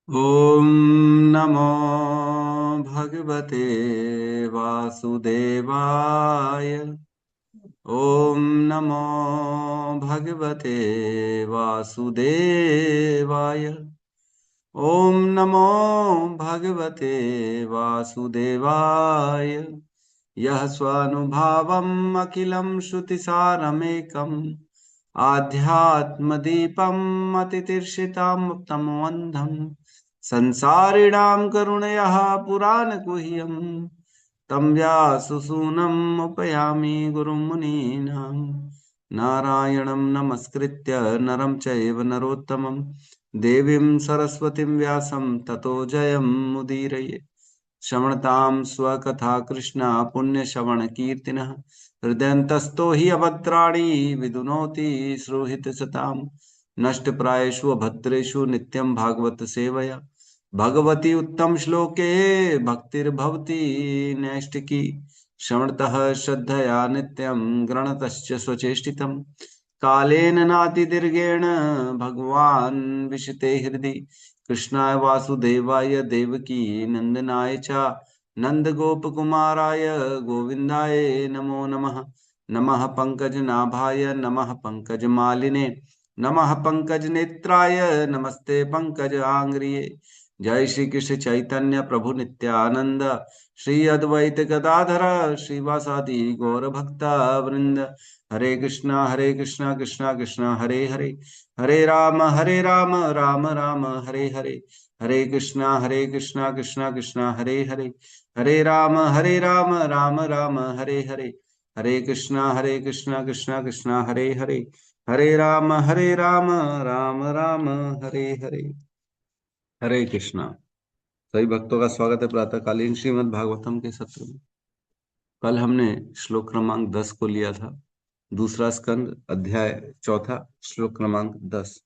ॐ नमो भगवते वासुदेवाय। ॐ नमो भगवते वासुदेवाय। ॐ नमो भगवते वासुदेवाय। यः स्वानुभावम् अखिलं श्रुतिसारमेकम् आध्यात्मदीपम् अतितीर्षितामृतमन्धम् संसारिणां करुणयः पुराणगुह्यम् तं व्याससूनम् उपयामि गुरुं मुनीनां। नारायणं नमस्कृत्य नरं चैव नरोत्तमं देवीं सरस्वतीं व्यासं ततो जयमुदीरये। श्रवणतां स्वकथा कृष्णा पुण्यश्रवणकीर्तिनः हृदयन्तस्थो हि अभद्राणि विदुनोति श्रुहितसताम्। नष्टप्रायेषु अभद्रेषु नित्यं भागवत सेवया भगवती उत्तम श्लोके भक्तिर्भवति नैष्टिकी। श्रवणतः श्रद्धया नित्यं गृणतश्च स्वचेष्टितम्। कालेन नातिदीर्घेण भगवान् विशते हृदि कृष्णाय वासुदेवाय देवकी नंदनाय च नंदगोपकुमाराय गोविन्दाय नमो नमः। नमः पंकजनाभाय नमः पंकजमालिने नमः पंकजनेत्राय नमस्ते पंकजांग्रिये। जय श्री कृष्ण चैतन्य प्रभु नित्यानंद श्री अद्वैत गदाधर श्रीवासादि गौर भक्ता वृंद। हरे कृष्णा कृष्णा कृष्णा हरे हरे हरे राम राम राम हरे हरे। हरे कृष्णा कृष्णा कृष्णा हरे हरे हरे राम राम राम हरे हरे। हरे कृष्णा कृष्णा कृष्णा हरे हरे हरे राम राम राम हरे हरे। हरे कृष्णा। सभी भक्तों का स्वागत है प्रातःकालीन श्रीमद् भागवतम के सत्र में। कल हमने श्लोक क्रमांक 10 को लिया था, दूसरा स्कंद अध्याय चौथा श्लोक क्रमांक 10।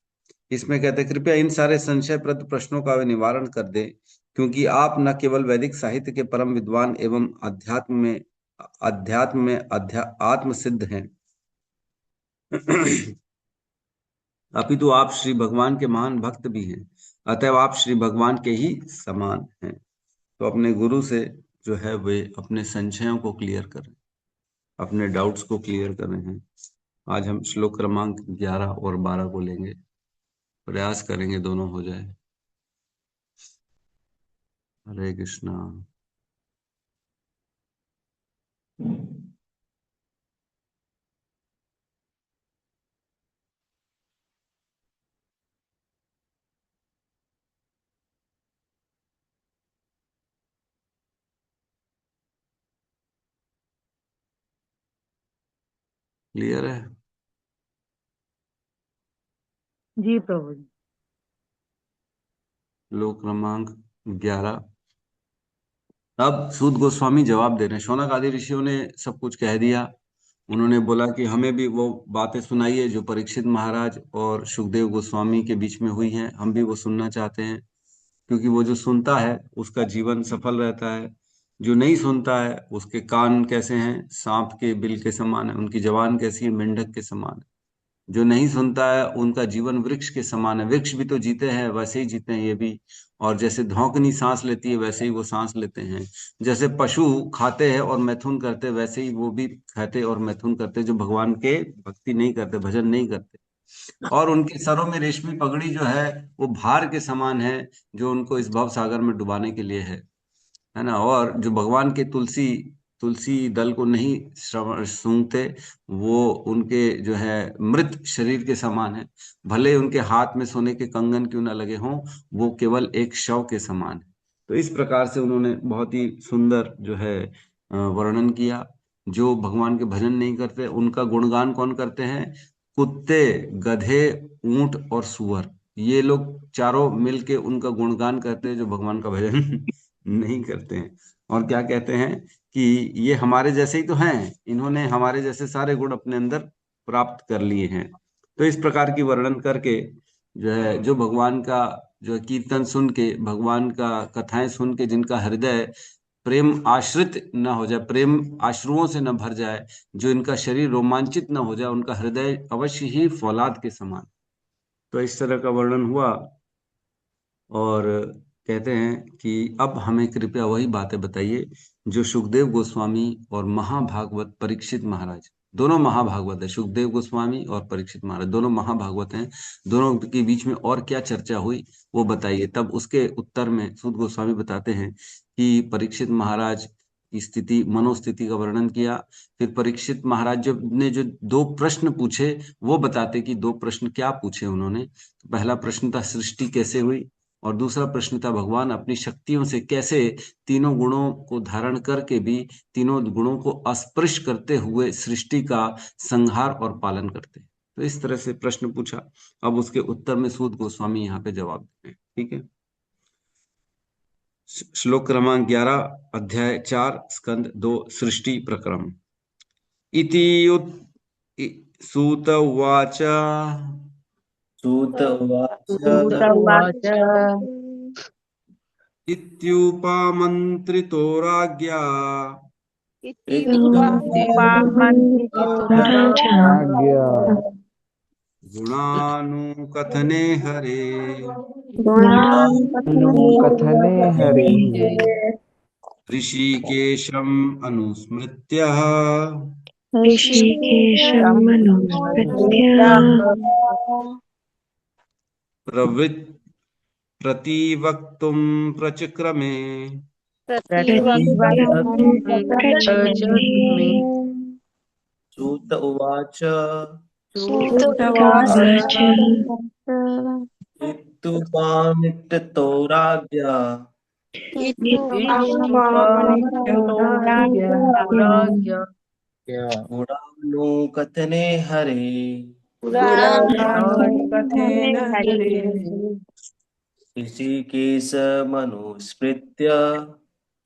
इसमें कहते कृपया इन सारे संशयप्रद प्रश्नों का वे निवारण कर दे, क्योंकि आप न केवल वैदिक साहित्य के परम विद्वान एवं अध्यात्म में आत्म सिद्ध हैं अपितु आप श्री भगवान के महान भक्त भी हैं। अतएव आप श्री भगवान के ही समान हैं। तो अपने गुरु से जो है वे अपने संशयों को क्लियर करें, अपने डाउट्स को क्लियर कर रहे हैं। आज हम श्लोक क्रमांक 11 और 12 को लेंगे, प्रयास करेंगे दोनों हो जाए। हरे कृष्णा। क्लियर है? जी प्रभु जी। श्लोक क्रमांक 11। अब सूत गोस्वामी जवाब दे रहे हैं। शौनक आदि ऋषियों ने सब कुछ कह दिया। उन्होंने बोला कि हमें भी वो बातें सुनाइए जो परीक्षित महाराज और सुखदेव गोस्वामी के बीच में हुई हैं, हम भी वो सुनना चाहते हैं। क्योंकि वो जो सुनता है उसका जीवन सफल रहता है, जो नहीं सुनता है उसके कान कैसे हैं, सांप के बिल के समान है, उनकी जबान कैसी है, मेंढक के समान है। जो नहीं सुनता है उनका जीवन वृक्ष के समान है। वृक्ष भी तो जीते हैं, वैसे ही जीते हैं ये भी। और जैसे धौंकनी सांस लेती है वैसे ही वो सांस लेते हैं। जैसे पशु खाते हैं और मैथुन करते हैं, वैसे ही वो भी खाते और मैथुन करते हैं, जो भगवान के भक्ति नहीं करते, भजन नहीं करते। और उनके सरों में रेशमी पगड़ी जो है वो भार के समान है, जो उनको इस भव सागर में डुबाने के लिए है ना। और जो भगवान के तुलसी तुलसी दल को नहीं सूंघते, वो उनके जो है मृत शरीर के समान है। भले उनके हाथ में सोने के कंगन क्यों ना लगे हों, वो केवल एक शव के समान है। तो इस प्रकार से उन्होंने बहुत ही सुंदर जो है वर्णन किया। जो भगवान के भजन नहीं करते उनका गुणगान कौन करते हैं? कुत्ते, गधे, ऊंट और सुअर, ये लोग चारों मिलके उनका गुणगान करते हैं, जो भगवान का भजन नहीं करते हैं। और क्या कहते हैं कि ये हमारे जैसे ही तो हैं, इन्होंने हमारे जैसे सारे गुण अपने अंदर प्राप्त कर लिए हैं। तो इस प्रकार की वर्णन करके जो है, जो भगवान का जो है कीर्तन सुन के, भगवान का कथाएं सुन के जिनका हृदय प्रेम आश्रित न हो जाए, प्रेम आश्रुओं से न भर जाए, जो इनका शरीर रोमांचित न हो जाए, उनका हृदय अवश्य ही फौलाद के समान। तो इस तरह का वर्णन हुआ। और कहते हैं कि अब हमें कृपया वही बातें बताइए जो सुखदेव गोस्वामी और महाभागवत परीक्षित महाराज, दोनों महाभागवत है, सुखदेव गोस्वामी और परीक्षित महाराज दोनों महाभागवत हैं, दोनों के बीच में और क्या चर्चा हुई वो बताइए। तब उसके उत्तर में सूत गोस्वामी बताते हैं कि परीक्षित महाराज की स्थिति, मनोस्थिति का वर्णन किया। फिर परीक्षित महाराज जब ने जो दो प्रश्न पूछे वो बताते कि दो प्रश्न क्या पूछे उन्होंने। पहला प्रश्न था सृष्टि कैसे हुई, और दूसरा प्रश्न था भगवान अपनी शक्तियों से कैसे तीनों गुणों को धारण करके भी तीनों गुणों को अस्पृश करते हुए सृष्टि का संहार और पालन करते हैं। तो इस तरह से प्रश्न पूछा। अब उसके उत्तर में सूत गोस्वामी यहाँ पे जवाब देते हैं। ठीक है। श्लोक क्रमांक 11, अध्याय 4, स्कंद 2, सृष्टि प्रक्रम। इति सूत उवाच। सूत उवाच सूत उवाच इत्युपमन्त्रितो राज्ञा इत्युपमन्त्रितो राजा आज्ञा गुणानुकथने हरे कथने हरिः ऋषिकेशम् अनुस्मृत्य ऋषिकेशमनुस्मृत्य प्रवृत् प्रतिवक्तुं प्रचक्रमे। प्रतिवक्तुं प्रचक्रमे। सूत उवाच सूतोवाच इत्युपमित्रितो राज्ञा इत्युपमन्त्रितो राज्ञा गुणानुकथने हरे गुणानुकथने हरे ऋषिकेशमनुस्मृत्य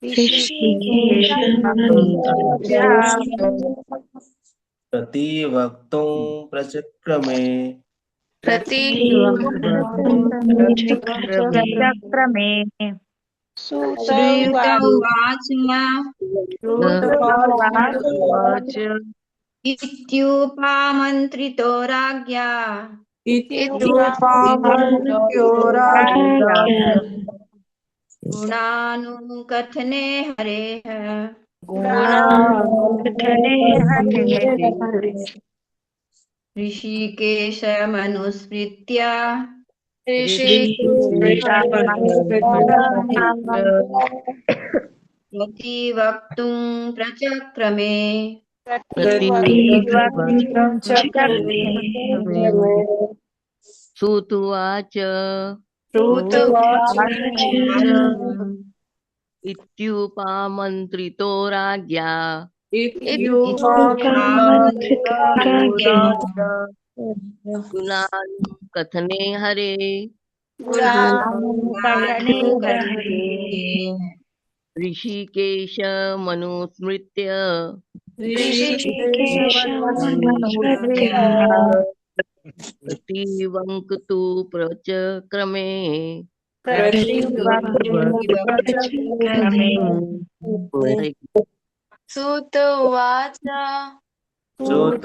ऋषिकेशमनुस्मृत्य प्रतिवक्तुं प्रचक्रमे। प्रतिवक्तुं प्रचक्रमे। चक्रमे श्रीयुत उवाच उवाच इत्युपमन्त्रितो राज्ञा इत्युपमन्त्रितो राज्ञा गुणानुकथने हरेः गुणानुकथने हरे ऋषिकेशमनुस्मृत्य प्रतिवक्तुं प्रचक्रमे। प्रतिवक्तुं चक्रमे। श्रुत्वाच इत्युपमन्त्रितो राज्ञा इत्युपमन्त्रितो राज्ञा गुणानुकथने हरे गुणानुकथने हरे ऋषिकेशमनुस्मृत्य ऋषिकेशमनुस्मृत्य प्रतिवङ्क्तु प्रचक्रमे। प्रतिवक्तुं हरे सूत उवाच सूत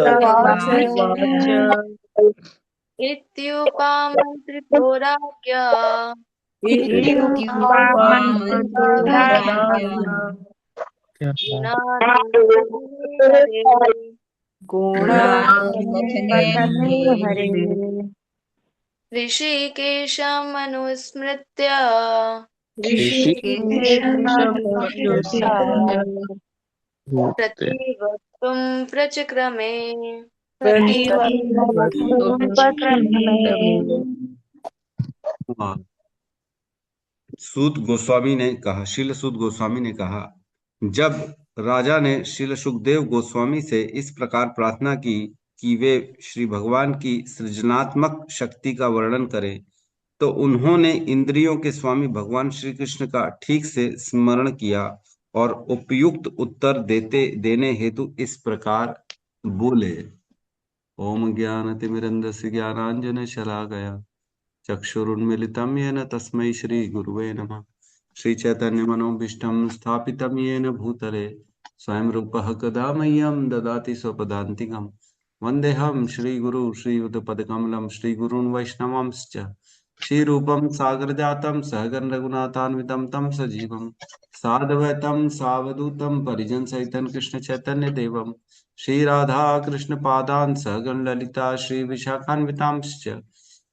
इत्युपमन्त्रितो राज्ञा इत्युपमन्त्रितो राज्ञा गुणानुकथने हरे ऋषिकेशमनुस्मृत्य प्रतिवक्तुं प्रचक्रमे। हाँ। सूत गोस्वामी ने कहा, श्रील सूत गोस्वामी ने कहा, जब राजा ने श्रील सुखदेव गोस्वामी से इस प्रकार प्रार्थना की कि वे श्री भगवान की सृजनात्मक शक्ति का वर्णन करें, तो उन्होंने इंद्रियों के स्वामी भगवान श्री कृष्ण का ठीक से स्मरण किया और उपयुक्त उत्तर देने हेतु इस प्रकार बोले। ओम ज्ञानतिमिरन्धस्य ज्ञानांजन शलाकया चक्षुरुन्मीलितं येन तस्मै श्री गुरुवे नमः। श्री चैतन्य मनोभीष्टं स्थापितं येन भूतले स्वयं रूपः कदा मह्यं ददाति स्वपदान्तिकं। वन्देऽहं श्रीगुरु श्रीयुतपदकमलं श्रीगुरून् वैष्णवांश्च श्री रूपम सागर जातम सहगन रघुनाथान्वितम तम सजीवम साधवैतम सावधूतम परिजन सहितम कृष्ण चैतन्य देवम श्री राधा कृष्ण पादान सहगन ललिता श्री विशाखान्वितांश्च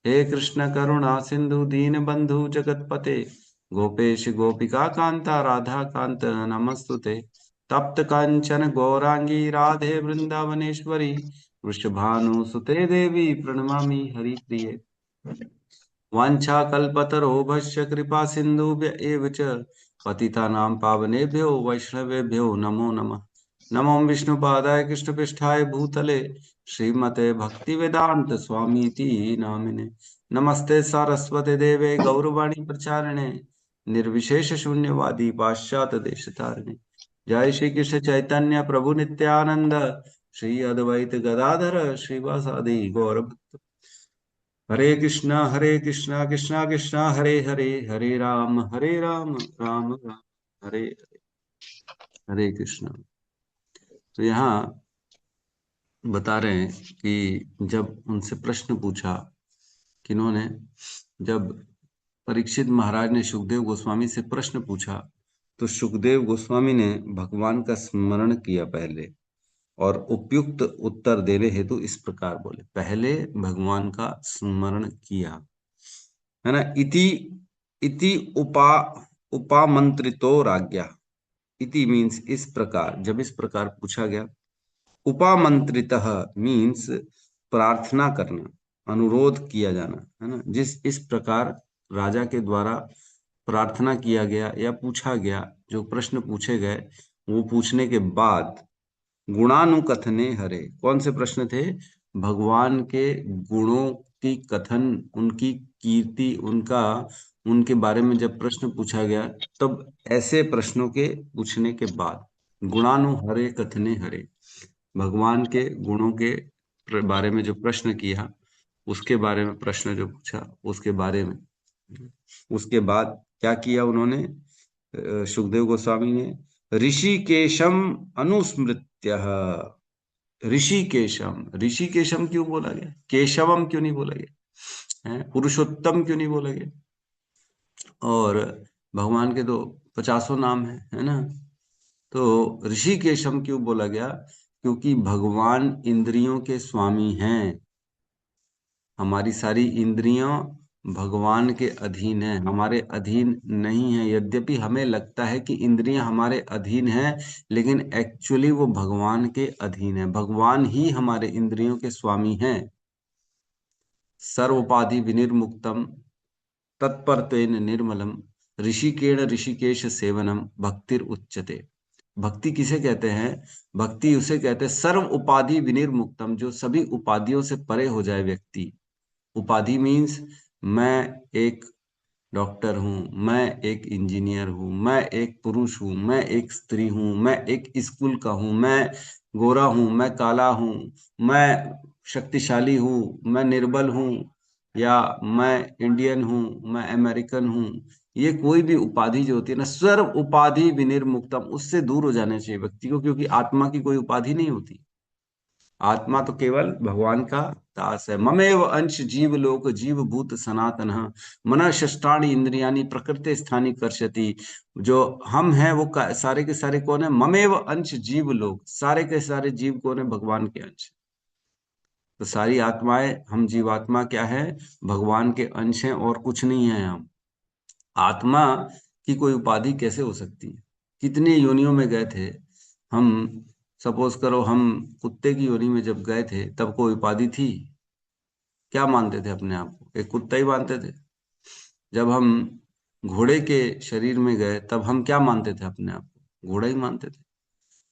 हे कृष्ण करुणा सिंधु दीन बंधु जगतपते गोपेश गोपिका कांता राधा कांत नमस्तुते तप्त कांचन गौरांगी राधे वृंदावनेश्वरी वृषभानुसुते देवी प्रणमामि हरिप्रिये वाञ्छाकल्पतरोभश्च कृपा सिन्धुभ्य एव च पतितानां पावनेभ्यो वैष्णवेभ्यो नमो नमः नमो विष्णुपादाय कृष्णपृष्ठाय भूतले श्रीमते भक्तिवेदांत स्वामीति नामिने नमस्ते सारस्वते देवे गौरवाणी प्रचारिणे निर्विशेष शून्यवादी पाश्चात्य देशतारिणे जय श्री कृष्ण चैतन्य प्रभु नित्यानंद श्री अद्वैत गदाधर श्रीवासादि गौर हरे कृष्णा कृष्णा कृष्णा हरे हरे हरे राम राम राम हरे हरे हरे कृष्णा। तो यहाँ बता रहे हैं कि जब उनसे प्रश्न पूछा किन्होंने, जब परीक्षित महाराज ने सुखदेव गोस्वामी से प्रश्न पूछा तो सुखदेव गोस्वामी ने भगवान का स्मरण किया पहले और उपयुक्त उत्तर देने हेतु इस प्रकार बोले। पहले भगवान का स्मरण किया, है ना। इति उपामंत्रितो राज्ञा। इति मीन्स इस प्रकार, जब इस प्रकार पूछा गया। उपामंत्रितः मीन्स प्रार्थना करना, अनुरोध किया जाना, है ना। इस प्रकार राजा के द्वारा प्रार्थना किया गया या पूछा गया, जो प्रश्न पूछे गए वो पूछने के बाद गुणानुकथने हरे। कौन से प्रश्न थे? भगवान के गुणों की कथन, उनकी कीर्ति, उनके बारे में जब प्रश्न पूछा गया, तब ऐसे प्रश्नों के पूछने के बाद गुणानु हरे कथने हरे, भगवान के गुणों के बारे में जो प्रश्न किया, उसके बारे में प्रश्न जो पूछा, उसके बारे में, उसके बाद क्या किया उन्होंने, सुखदेव गोस्वामी ने ऋषिकेशम अनुस्मृत्य। ऋषिकेशम क्यों बोला गया? केशवम क्यों नहीं बोला गया? पुरुषोत्तम क्यों नहीं बोला गया? और भगवान के तो 50 नाम है ना। तो ऋषिकेशम क्यों बोला गया? क्योंकि भगवान इंद्रियों के स्वामी हैं। हमारी सारी इंद्रियों भगवान के अधीन है, हमारे अधीन नहीं है। यद्यपि हमें लगता है कि इंद्रियां हमारे अधीन है, लेकिन एक्चुअली वो भगवान के अधीन है। भगवान ही हमारे इंद्रियों के स्वामी हैं। सर्वोपाधि विनिर्मुक्तम तत्परत्वेन निर्मलम ऋषिकेण ऋषिकेश सेवनम भक्तिर उच्यते। भक्ति किसे कहते हैं? भक्ति उसे कहते हैं सर्व उपाधि विनिर्मुक्तम, जो सभी उपाधियों से परे हो जाए व्यक्ति। उपाधि मीन्स मैं एक डॉक्टर हूँ, मैं एक इंजीनियर हूँ, मैं एक पुरुष हूँ, मैं एक स्त्री हूँ, मैं एक स्कूल का हूँ, मैं गोरा हूँ, मैं काला हूँ, मैं शक्तिशाली हूँ, मैं निर्बल हूँ, या मैं इंडियन हूँ, मैं अमेरिकन हूँ। ये कोई भी उपाधि जो होती है ना, सर्व उपाधि विनिर्मुक्तम, उससे दूर हो जाना चाहिए व्यक्ति को, क्योंकि आत्मा की कोई उपाधि नहीं होती। आत्मा तो केवल भगवान का दास है। ममेव अंश जीव लोक जीव भूत सनातन मन षष्ठानि इंद्रियानि प्रकृति स्थानी कर्षति। जो हम हैं वो सारे के सारे कौन है? ममेव अंश जीव लोक, सारे के सारे जीव कौन है? भगवान के अंश। तो सारी आत्माएं, हम जीवात्मा क्या है? भगवान के अंश हैं और कुछ नहीं है हम। आत्मा की कोई उपाधि कैसे हो सकती है? कितने योनियों में गए थे हम। सपोज करो हम कुत्ते की योनि में जब गए थे, तब कोई उपाधि थी? क्या मानते थे अपने आप को? एक कुत्ता ही मानते थे। जब हम घोड़े के शरीर में गए, तब हम क्या मानते थे अपने आप को? घोड़ा ही मानते थे।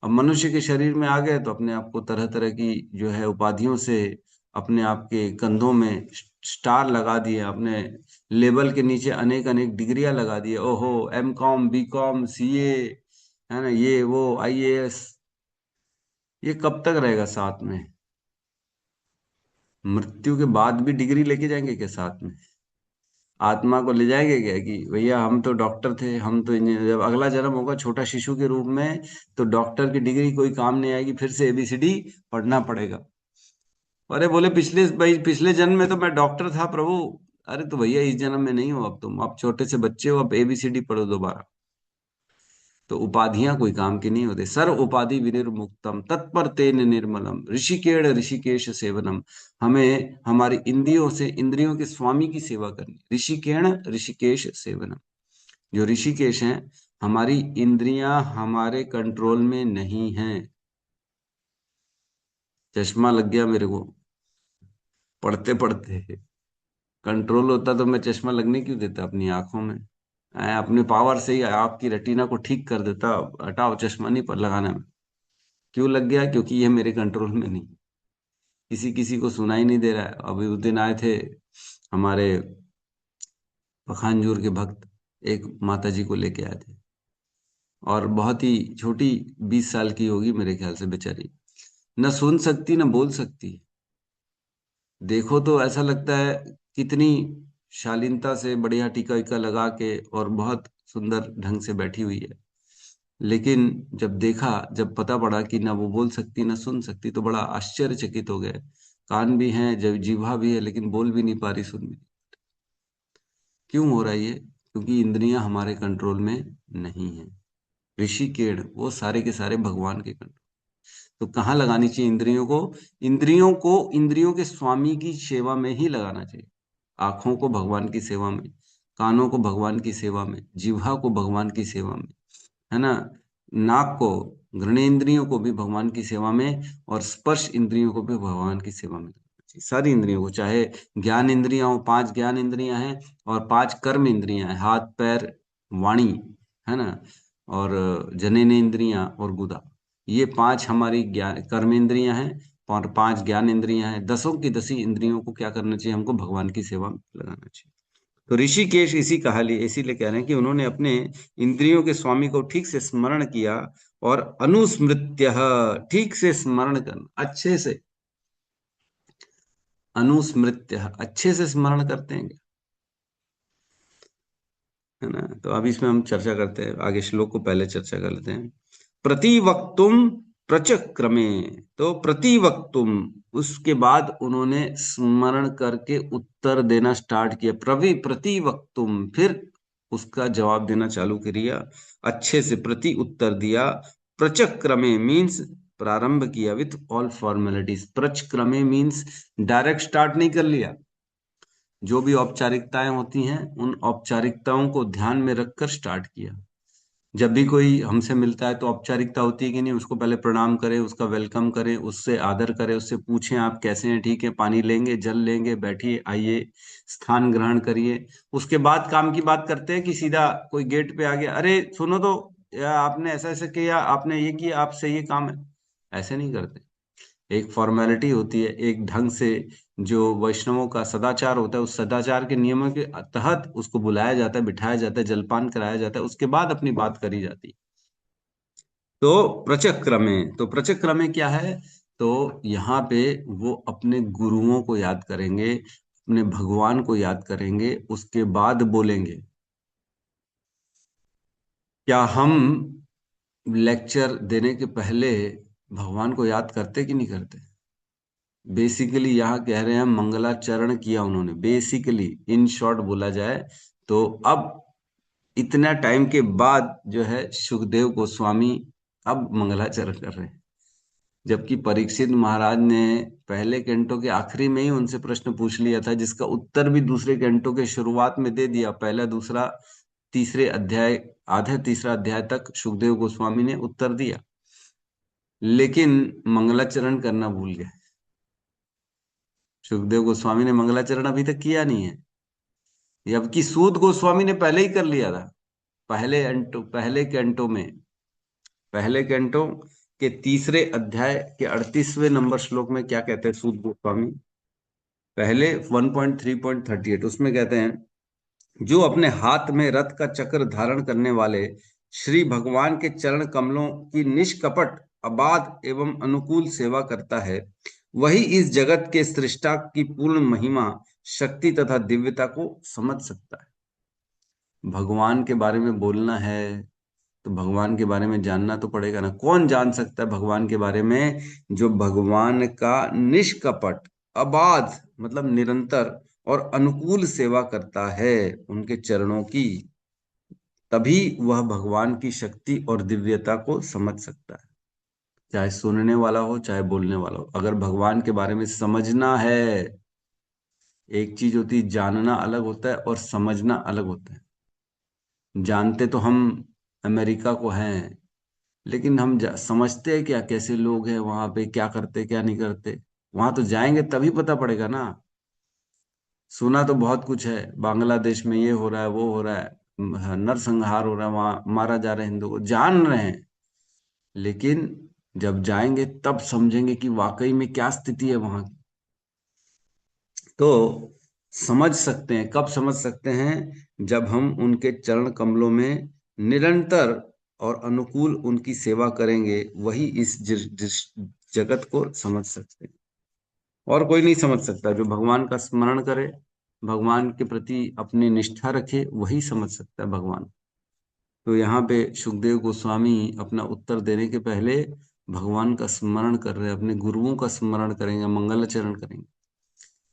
अब मनुष्य के शरीर में आ गए तो अपने आप को तरह तरह की जो है उपाधियों से अपने आप के कंधों में स्टार लगा दिए, अपने लेबल के नीचे अनेक अनेक डिग्रियां लगा दिए। ओहो, M.Com, B.Com, CA, है ना, ये वो IAS। ये कब तक रहेगा साथ में? मृत्यु के बाद भी डिग्री लेके जाएंगे क्या साथ में? आत्मा को ले जाएंगे क्या कि भैया हम तो डॉक्टर थे, हम तो इंजीनियर? जब अगला जन्म होगा छोटा शिशु के रूप में, तो डॉक्टर की डिग्री कोई काम नहीं आएगी, फिर से ABCD पढ़ना पड़ेगा। अरे बोले पिछले जन्म में तो मैं डॉक्टर था प्रभु, अरे तो भैया इस जन्म में नहीं हो, अब तुम अब छोटे से बच्चे हो, अब ABCD पढ़ो दोबारा। तो उपाधियां कोई काम की नहीं होती। सर्व उपाधि विनिर्मुक्तम तत्पर तेन निर्मलम ऋषिकेण ऋषिकेश सेवनम। हमें हमारी इंद्रियों से इंद्रियों के स्वामी की सेवा करनी। ऋषिकेण ऋषिकेश सेवनम। जो ऋषिकेश हैं, हमारी इंद्रियां हमारे कंट्रोल में नहीं हैं। चश्मा लग गया मेरे को पढ़ते पढ़ते, कंट्रोल होता तो मैं चश्मा लगने क्यों देता अपनी आंखों में। मैं अपने पावर से ही आपकी रेटिना को ठीक कर देता, हटाओ चश्मा नहीं पर लगाना में। क्यों लग गया? क्योंकि ये मेरे कंट्रोल में नहीं। किसी किसी को सुनाई नहीं दे रहा है। अभी उस दिन आए थे हमारे पखानजूर के भक्त, एक माता जी को लेके आए थे, और बहुत ही छोटी 20 साल की होगी मेरे ख्याल से बेचारी, न सुन सकती न बोल सकती। देखो तो ऐसा लगता है कितनी शालीनता से बढ़िया टीका वीका लगा के और बहुत सुंदर ढंग से बैठी हुई है। लेकिन जब देखा, जब पता पड़ा कि ना वो बोल सकती ना सुन सकती, तो बड़ा आश्चर्यचकित हो गए। कान भी हैं, जब जीभा भी है, लेकिन बोल भी नहीं पा रही, सुन भी नहीं। क्यों हो रहा है ये? क्योंकि इंद्रियां हमारे कंट्रोल में नहीं है। ऋषिकेण वो सारे के सारे भगवान के कंट्रोल। तो कहाँ लगानी चाहिए इंद्रियों को? इंद्रियों को इंद्रियों के स्वामी की सेवा में ही लगाना चाहिए। आंखों को भगवान की सेवा में, कानों को भगवान की सेवा में, जिह्वा को भगवान की सेवा में, है ना, नाक को, घृणेन्द्रियों को भी भगवान की सेवा में, और स्पर्श इंद्रियों को भी भगवान की सेवा में। सारी इंद्रियों को, चाहे ज्ञान इंद्रियां हो, 5 ज्ञान इंद्रियां हैं, और 5 कर्म इंद्रियां हैं, हाथ पैर वाणी, है ना, और जनेनेन्द्रियां और गुदा। ये 5 हमारी ज्ञान कर्म इंद्रियां हैं, और 5 ज्ञान इंद्रियां हैं। 10 की 10 इंद्रियों को क्या करना चाहिए? हमको भगवान की सेवा में लगाना चाहिए। तो ऋषिकेश इसी कहाली इसीलिए कह रहे हैं कि उन्होंने अपने इंद्रियों के स्वामी को ठीक से स्मरण किया, और अनुस्मृत्य, ठीक से स्मरण करना, अच्छे से, अनुस्मृत्य अच्छे से स्मरण करते हैं, है ना। तो अब इसमें हम चर्चा करते हैं, आगे श्लोक को पहले चर्चा कर लेते हैं। प्रतिवक्तुम प्रचक्रमे। तो प्रतिवक्तुम, उसके बाद उन्होंने स्मरण करके उत्तर देना स्टार्ट किया। प्रतिवक्तुम, फिर उसका जवाब देना चालू किया, अच्छे से प्रति उत्तर दिया। प्रचक्रमे मीन्स प्रारंभ किया विथ ऑल फॉर्मेलिटीज। प्रचक्रमे मीन्स डायरेक्ट स्टार्ट नहीं कर लिया। जो भी औपचारिकताएं होती हैं, उन औपचारिकताओं को ध्यान में रखकर स्टार्ट किया। जब भी कोई हमसे मिलता है तो औपचारिकता होती है कि नहीं, उसको पहले प्रणाम करें, उसका वेलकम करें, उससे आदर करें, उससे पूछें आप कैसे हैं, ठीक है, पानी लेंगे, जल लेंगे, बैठिए, आइए, स्थान ग्रहण करिए। उसके बाद काम की बात करते हैं कि सीधा कोई गेट पे आ गया, अरे सुनो तो, या आपने ऐसा ऐसा किया, आपने ये किया, आपसे ये काम है, ऐसे नहीं करते। एक फॉर्मेलिटी होती है, एक ढंग से, जो वैष्णवों का सदाचार होता है, उस सदाचार के नियमों के तहत उसको बुलाया जाता है, बिठाया जाता है, जलपान कराया जाता है, उसके बाद अपनी बात करी जाती है। तो प्रचक्रमे, तो प्रचक्रमे क्या है? तो यहाँ पे वो अपने गुरुओं को याद करेंगे, अपने भगवान को याद करेंगे, उसके बाद बोलेंगे। क्या हम लेक्चर देने के पहले भगवान को याद करते कि नहीं करते? बेसिकली यहाँ कह रहे हैं मंगलाचरण किया उन्होंने, बेसिकली इन शॉर्ट बोला जाए तो। अब इतना टाइम के बाद जो है सुखदेव गोस्वामी अब मंगलाचरण कर रहे हैं, जबकि परीक्षित महाराज ने पहले कैंटो के आखिरी में ही उनसे प्रश्न पूछ लिया था, जिसका उत्तर भी दूसरे कैंटो के शुरुआत में दे दिया। पहला दूसरा तीसरे अध्याय, आधे तीसरा अध्याय तक सुखदेव गोस्वामी ने उत्तर दिया, लेकिन मंगलाचरण करना भूल गए। सुखदेव गोस्वामी ने मंगलाचरण अभी तक किया नहीं है, जबकि सूत गोस्वामी ने पहले ही कर लिया था। पहले कैंटो के तीसरे अध्याय के 38वें नंबर श्लोक में क्या कहते हैं सूत गोस्वामी? पहले 1.3.38 उसमें कहते हैं, जो अपने हाथ में रथ का चक्र धारण करने वाले श्री भगवान के चरण कमलों की निष्कपट, अबाध एवं अनुकूल सेवा करता है, वही इस जगत के सृष्टा की पूर्ण महिमा, शक्ति तथा दिव्यता को समझ सकता है। भगवान के बारे में बोलना है तो भगवान के बारे में जानना तो पड़ेगा ना। कौन जान सकता है भगवान के बारे में? जो भगवान का निष्कपट, अबाध मतलब निरंतर, और अनुकूल सेवा करता है उनके चरणों की, तभी वह भगवान की शक्ति और दिव्यता को समझ सकता है। चाहे सुनने वाला हो चाहे बोलने वाला हो, अगर भगवान के बारे में समझना है, एक चीज होती है जानना अलग होता है और समझना अलग होता है। जानते तो हम अमेरिका को हैं, लेकिन हम समझते हैं क्या, कैसे लोग हैं वहां पे, क्या करते क्या नहीं करते। वहां तो जाएंगे तभी पता पड़ेगा ना। सुना तो बहुत कुछ है, बांग्लादेश में ये हो रहा है वो हो रहा है, नरसंहार हो रहा है, वहां मारा जा रहा है हिंदू को, जान रहे हैं। लेकिन जब जाएंगे तब समझेंगे कि वाकई में क्या स्थिति है वहां की। तो समझ सकते हैं, कब समझ सकते हैं, जब हम उनके चरण कमलों में निरंतर और अनुकूल उनकी सेवा करेंगे, वही इस जगत को समझ सकते हैं। और कोई नहीं समझ सकता। जो भगवान का स्मरण करे, भगवान के प्रति अपनी निष्ठा रखे, वही समझ सकता है भगवान। तो यहाँ पे सुखदेव गोस्वामी अपना उत्तर देने के पहले भगवान का स्मरण कर रहे हैं, अपने गुरुओं का स्मरण करेंगे, मंगलाचरण करेंगे।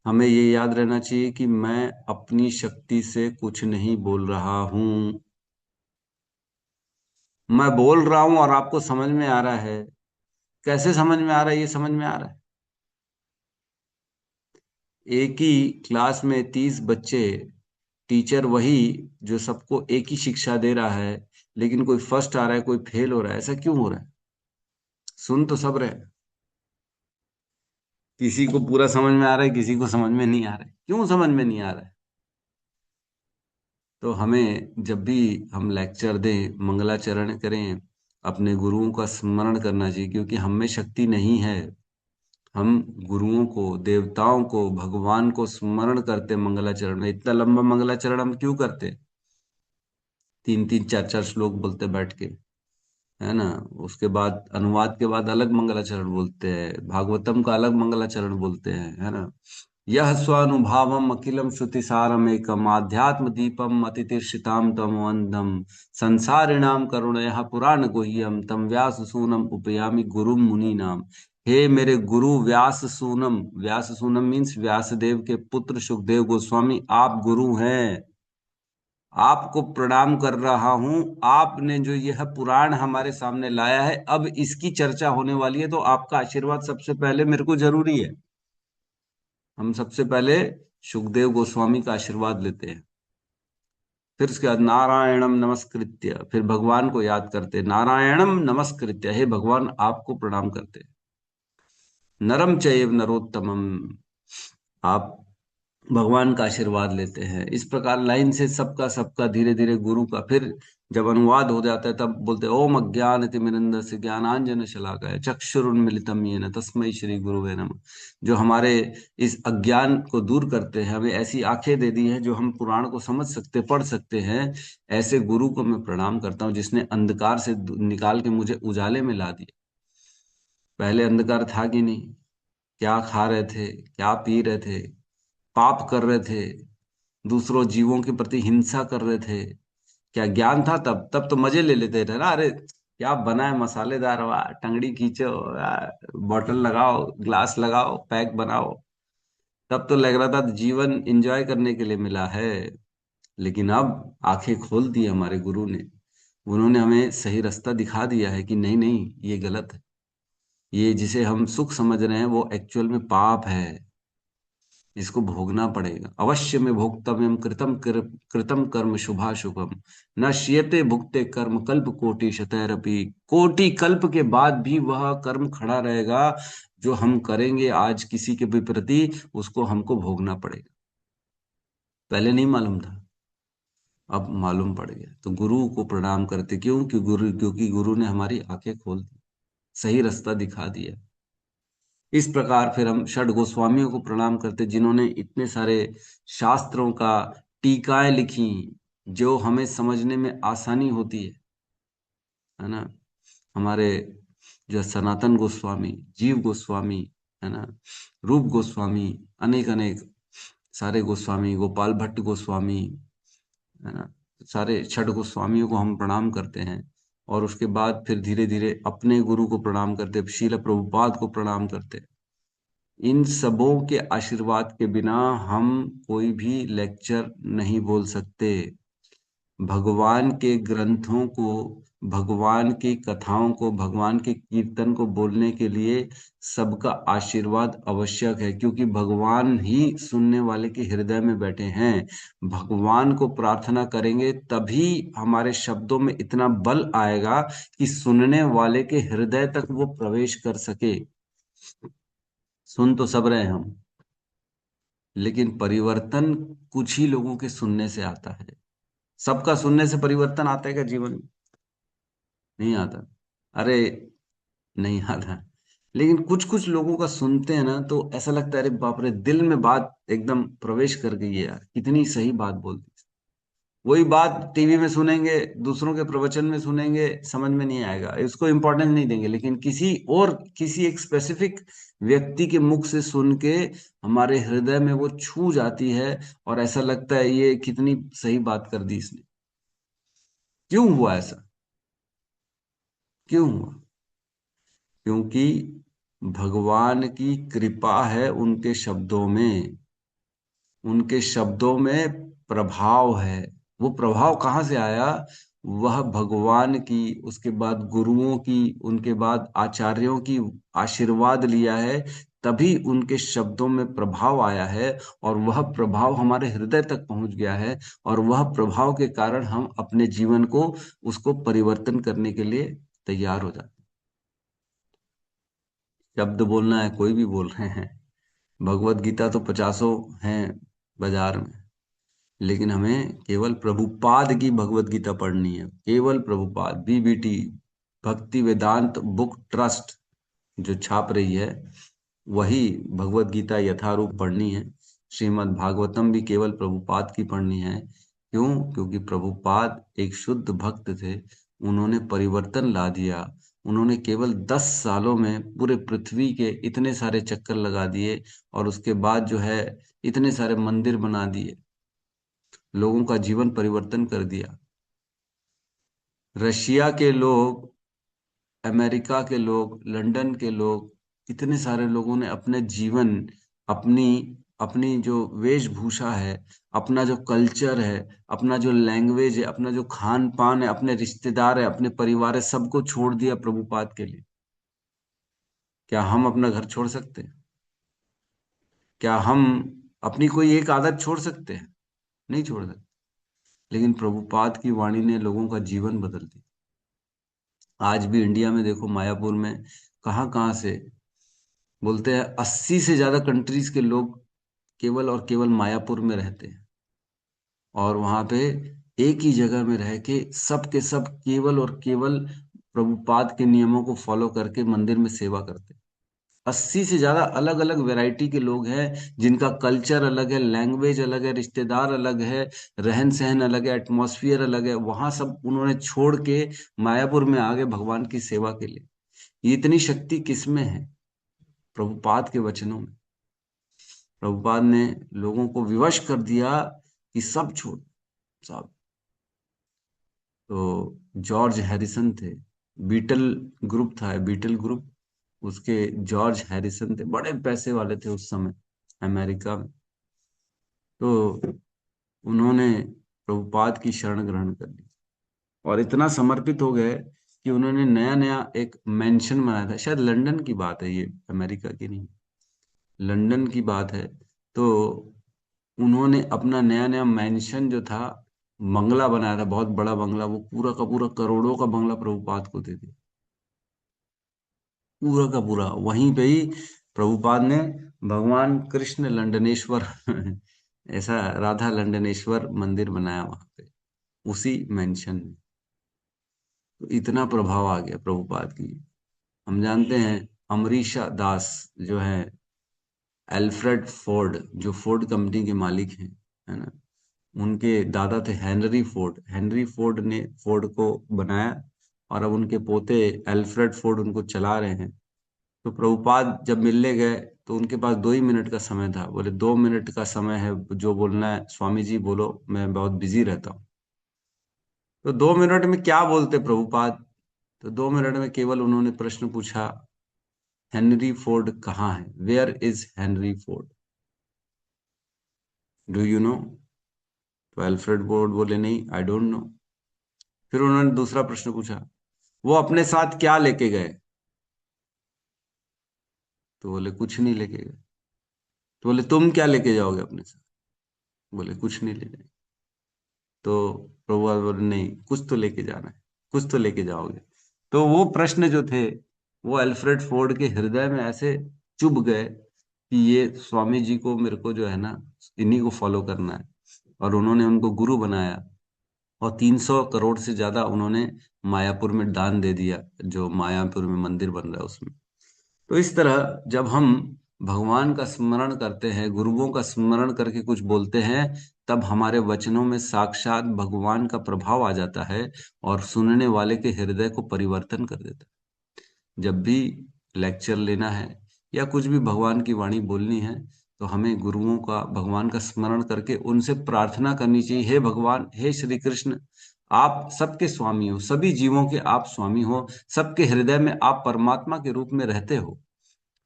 हमें ये याद रहना चाहिए कि मैं अपनी शक्ति से कुछ नहीं बोल रहा हूं। मैं बोल रहा हूं और आपको समझ में आ रहा है। कैसे समझ में आ रहा है? ये समझ में आ रहा है, एक ही क्लास में 30 बच्चे, टीचर वही जो सबको एक ही शिक्षा दे रहा है, लेकिन कोई फर्स्ट आ रहा है कोई फेल हो रहा है। ऐसा क्यों हो रहा है? सुन तो सब रहे, किसी को पूरा समझ में आ रहा है, किसी को समझ में नहीं आ रहा है। क्यों समझ में नहीं आ रहा है? तो हमें जब भी हम लेक्चर दें, मंगलाचरण करें, अपने गुरुओं का स्मरण करना चाहिए, क्योंकि हम में शक्ति नहीं है। हम गुरुओं को, देवताओं को, भगवान को स्मरण करते मंगलाचरण में। इतना लंबा मंगलाचरण हम क्यों करते? 3-3 4-4 श्लोक बोलते बैठ के, है ना। उसके बाद अनुवाद के बाद अलग मंगलाचरण बोलते हैं, भागवतम का अलग मंगलाचरण बोलते हैं, है ना। यह स्वानुभावम अखिलम श्रुति सारम एकम आध्यात्म दीपम अतितीर्षिताम तम वंदम संसारिणाम करुणया पुराण गुह्यम तम व्यास सूनम उपयामि गुरु मुनि नाम। हे मेरे गुरु व्यास सूनम, व्यास सूनम मीन्स व्यासदेव के पुत्र सुखदेव गोस्वामी, आप गुरु हैं। आपको प्रणाम कर रहा हूं। आपने जो यह पुराण हमारे सामने लाया है, अब इसकी चर्चा होने वाली है, तो आपका आशीर्वाद सबसे पहले मेरे को जरूरी है। हम सबसे पहले सुखदेव गोस्वामी का आशीर्वाद लेते हैं, फिर उसके बाद नारायणम नमस्कृत्य, फिर भगवान को याद करते, नारायणम नमस्कृत्य, हे भगवान आपको प्रणाम करते। नरम चैव नरोत्तमम, आप भगवान का आशीर्वाद लेते हैं। इस प्रकार लाइन से सबका सबका धीरे धीरे गुरु का। फिर जब अनुवाद हो जाता है तब बोलते ओम अज्ञान तिमिरंधस्य ज्ञानांजन शलाकाय चक्षुरुन्मीलितम येन तस्मै श्री गुरुवे नमः। जो हमारे इस अज्ञान को दूर करते हैं, हमें ऐसी आंखें दे दी है जो हम पुराण को समझ सकते, पढ़ सकते हैं, ऐसे गुरु को मैं प्रणाम करता हूँ, जिसने अंधकार से निकाल के मुझे उजाले में ला दिया। पहले अंधकार था कि नहीं? क्या खा रहे थे, क्या पी रहे थे, पाप कर रहे थे, दूसरों जीवों के प्रति हिंसा कर रहे थे। क्या ज्ञान था तब? तब तो मजे ले लेते थे ना। अरे क्या बना है, मसालेदार, वाह, टंगड़ी खींचो, बॉटल लगाओ, ग्लास लगाओ, पैक बनाओ। तब तो लग रहा था जीवन एंजॉय करने के लिए मिला है। लेकिन अब आंखें खोल दी हमारे गुरु ने। उन्होंने हमें सही रास्ता दिखा दिया है कि नहीं नहीं, ये गलत है। ये जिसे हम सुख समझ रहे हैं वो एक्चुअल में पाप है, इसको भोगना पड़ेगा। अवश्य में भोक्तव्यम कृतम कर्म शुभाशुभम नश्यते भुक्ते कर्म कल्प कोटि शतैरपि। कोटि कल्प के बाद भी वह कर्म खड़ा रहेगा जो हम करेंगे आज किसी के भी प्रति, उसको हमको भोगना पड़ेगा। पहले नहीं मालूम था, अब मालूम पड़ गया। तो गुरु को प्रणाम करते, क्यों? क्योंकि गुरु ने हमारी आंखें खोल दी, सही रास्ता दिखा दिया। इस प्रकार फिर हम षड गोस्वामियों को प्रणाम करते, जिन्होंने इतने सारे शास्त्रों का टीकाएं लिखी जो हमें समझने में आसानी होती है ना। हमारे जो सनातन गोस्वामी, जीव गोस्वामी, है ना, रूप गोस्वामी, अनेक अनेक सारे गोस्वामी, गोपाल भट्ट गोस्वामी, है ना, सारे छठ गोस्वामियों को हम प्रणाम करते हैं। और उसके बाद फिर धीरे धीरे अपने गुरु को प्रणाम करते, शील प्रभुपाद को प्रणाम करते। इन सबों के आशीर्वाद के बिना हम कोई भी लेक्चर नहीं बोल सकते। भगवान के ग्रंथों को, भगवान की कथाओं को, भगवान के कीर्तन को बोलने के लिए सबका आशीर्वाद आवश्यक है, क्योंकि भगवान ही सुनने वाले के हृदय में बैठे हैं। भगवान को प्रार्थना करेंगे तभी हमारे शब्दों में इतना बल आएगा कि सुनने वाले के हृदय तक वो प्रवेश कर सके। सुन तो सब रहे हम, लेकिन परिवर्तन कुछ ही लोगों के सुनने से आता है। सबका सुनने से परिवर्तन आता है क्या जीवन में? नहीं आता। अरे नहीं आता। लेकिन कुछ कुछ लोगों का सुनते हैं ना तो ऐसा लगता है अरे बाप रे, दिल में बात एकदम प्रवेश कर गई है यार, कितनी सही बात बोल दी। वही बात टीवी में सुनेंगे, दूसरों के प्रवचन में सुनेंगे, समझ में नहीं आएगा, इसको इम्पोर्टेंस नहीं देंगे, लेकिन किसी एक स्पेसिफिक व्यक्ति के मुख से सुन के हमारे हृदय में वो छू जाती है और ऐसा लगता है ये कितनी सही बात कर दी इसने। क्यों हुआ ऐसा? क्यों हुआ? क्योंकि भगवान की कृपा है उनके शब्दों में। उनके शब्दों में प्रभाव है। वो प्रभाव कहाँ से आया? वह भगवान की, उसके बाद गुरुओं की, उनके बाद आचार्यों की आशीर्वाद लिया है, तभी उनके शब्दों में प्रभाव आया है और वह प्रभाव हमारे हृदय तक पहुंच गया है। और वह प्रभाव के कारण हम अपने जीवन को, उसको परिवर्तन करने के लिए तैयार हो जाते हैं। शब्द बोलना है, कोई भी बोल रहे हैं। भगवत गीता तो 50 हैं बाजार में, लेकिन हमें केवल प्रभुपाद की भगवत गीता पढ़नी है। केवल प्रभुपाद, बीबीटी, भक्ति वेदांत बुक ट्रस्ट जो छाप रही है, वही भगवत गीता यथारूप पढ़नी है। श्रीमद् भागवतम भी केवल प्रभुपाद की पढ़नी है। क्यों? क्योंकि प्रभुपाद एक शुद्ध भक्त थे। उन्होंने परिवर्तन ला दिया। उन्होंने केवल 10 सालों में पूरे पृथ्वी के इतने सारे चक्कर लगा दिए और उसके बाद जो है इतने सारे मंदिर बना दिए, लोगों का जीवन परिवर्तन कर दिया। रशिया के लोग, अमेरिका के लोग, लंदन के लोग, इतने सारे लोगों ने अपने जीवन, अपनी अपनी जो वेशभूषा है, अपना जो कल्चर है, अपना जो लैंग्वेज है, अपना जो खान पान है, अपने रिश्तेदार है, अपने परिवार है, सबको छोड़ दिया प्रभुपाद के लिए। क्या हम अपना घर छोड़ सकते हैं? क्या हम अपनी कोई एक आदत छोड़ सकते हैं? नहीं छोड़ सकते। लेकिन प्रभुपाद की वाणी ने लोगों का जीवन बदल दिया। आज भी इंडिया में देखो, मायापुर में कहाँ कहाँ से बोलते हैं 80 से ज्यादा कंट्रीज के लोग केवल और केवल मायापुर में रहते हैं। और वहां पे एक ही जगह में रह के सब के सब केवल और केवल प्रभुपाद के नियमों को फॉलो करके मंदिर में सेवा करते हैं। 80 से ज्यादा अलग अलग वैरायटी के लोग हैं, जिनका कल्चर अलग है, लैंग्वेज अलग है, रिश्तेदार अलग है, रहन सहन अलग है, एटमॉस्फियर अलग है। वहां सब उन्होंने छोड़ के मायापुर में आ गए भगवान की सेवा के लिए। ये इतनी शक्ति किसमें है? प्रभुपाद के वचनों में। प्रभुपाद ने लोगों को विवश कर दिया कि सब छोड़, सब। तो जॉर्ज हैरिसन थे, बीटल ग्रुप था, बीटल ग्रुप, उसके जॉर्ज हैरिसन थे, बड़े पैसे वाले थे उस समय अमेरिका में। तो उन्होंने प्रभुपाद की शरण ग्रहण कर ली और इतना समर्पित हो गए कि उन्होंने नया नया एक मेंशन बनाया था। शायद लंदन की बात है ये, अमेरिका की नहीं, लंदन की बात है। तो उन्होंने अपना नया नया मेंशन जो था, बंगला बनाया था, बहुत बड़ा बंगला, वो पूरा का पूरा करोड़ों का बंगला प्रभुपाद को दे दिया, पूरा का पूरा। वहीं पे ही प्रभुपाद ने भगवान कृष्ण लंडनेश्वर ऐसा राधा लंडनेश्वर मंदिर बनाया वहां पे, उसी मेंशन में। तो इतना प्रभाव आ गया प्रभुपाद की। हम जानते हैं अमरीशा दास जो है, एल्फ्रेड फोर्ड, जो फोर्ड कंपनी के मालिक हैं, है ना, उनके दादा थे हेनरी फोर्ड। हेनरी फोर्ड ने फोर्ड को बनाया और अब उनके पोते एल्फ्रेड फोर्ड उनको चला रहे हैं। तो प्रभुपाद जब मिलने गए तो उनके पास 2 ही मिनट का समय था। बोले 2 मिनट का समय है, जो बोलना है स्वामी जी बोलो, मैं बहुत बिजी रहता हूँ। तो 2 मिनट में क्या बोलते प्रभुपाद? तो 2 मिनट में केवल उन्होंने प्रश्न पूछा, हेनरी फोर्ड कहाँ है? Where is Henry Ford? Do you know? तो अल्फ्रेड फोर्ड बोले नहीं, आई डोंट नो। फिर उन्होंने दूसरा प्रश्न पूछा, वो अपने साथ क्या लेके गए? तो बोले कुछ नहीं लेके गए। तो बोले तुम क्या लेके जाओगे अपने साथ? बोले कुछ नहीं ले जाएंगे। तो प्रभुपाद बोले नहीं, कुछ तो लेके जाना है, कुछ तो लेके जाओगे। तो वो प्रश्न जो थे वो अल्फ्रेड फोर्ड के हृदय में ऐसे चुभ गए कि ये स्वामी जी को, मेरे को जो है ना, इन्हीं को फॉलो करना है। और उन्होंने उनको गुरु बनाया और 300 करोड़ से ज्यादा उन्होंने मायापुर में दान दे दिया, जो मायापुर में मंदिर बन रहा है उसमें। तो इस तरह जब हम भगवान का स्मरण करते हैं, गुरुओं का स्मरण करके कुछ बोलते हैं, तब हमारे वचनों में साक्षात भगवान का प्रभाव आ जाता है और सुनने वाले के हृदय को परिवर्तन कर देता है। जब भी लेक्चर लेना है या कुछ भी भगवान की वाणी बोलनी है, तो हमें गुरुओं का, भगवान का स्मरण करके उनसे प्रार्थना करनी चाहिए, हे भगवान, हे श्री कृष्ण, आप सबके स्वामी हो, सभी जीवों के आप स्वामी हो, सबके हृदय में आप परमात्मा के रूप में रहते हो।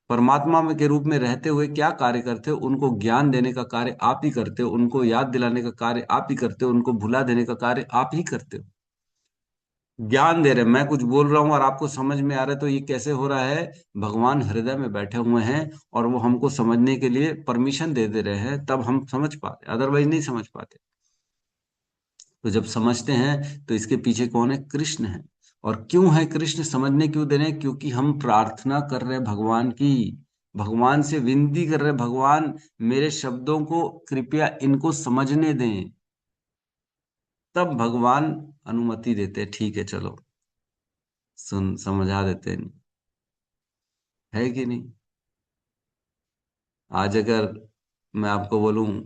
परमात्मा में के रूप में रहते हुए क्या कार्य करते हो? उनको ज्ञान देने का कार्य आप ही करते हो, उनको याद दिलाने का कार्य आप ही करते हो, उनको भुला देने का कार्य आप ही करते हो। ज्ञान दे रहे, मैं कुछ बोल रहा हूं और आपको समझ में आ रहा है, तो ये कैसे हो रहा है? भगवान हृदय में बैठे हुए हैं और वो हमको समझने के लिए परमिशन दे रहे हैं, तब हम समझ पाते, अदरवाइज नहीं समझ पाते। तो जब समझते हैं तो इसके पीछे कौन है? कृष्ण है। और क्यों है कृष्ण? समझने क्यों दे रहे हैं? क्योंकि हम प्रार्थना कर रहे हैं भगवान की, भगवान से विनती कर रहे हैं, भगवान मेरे शब्दों को कृपया इनको समझने दें। तब भगवान अनुमति देते हैं, ठीक है चलो सुन समझा देते हैं। है कि नहीं? आज अगर मैं आपको बोलूं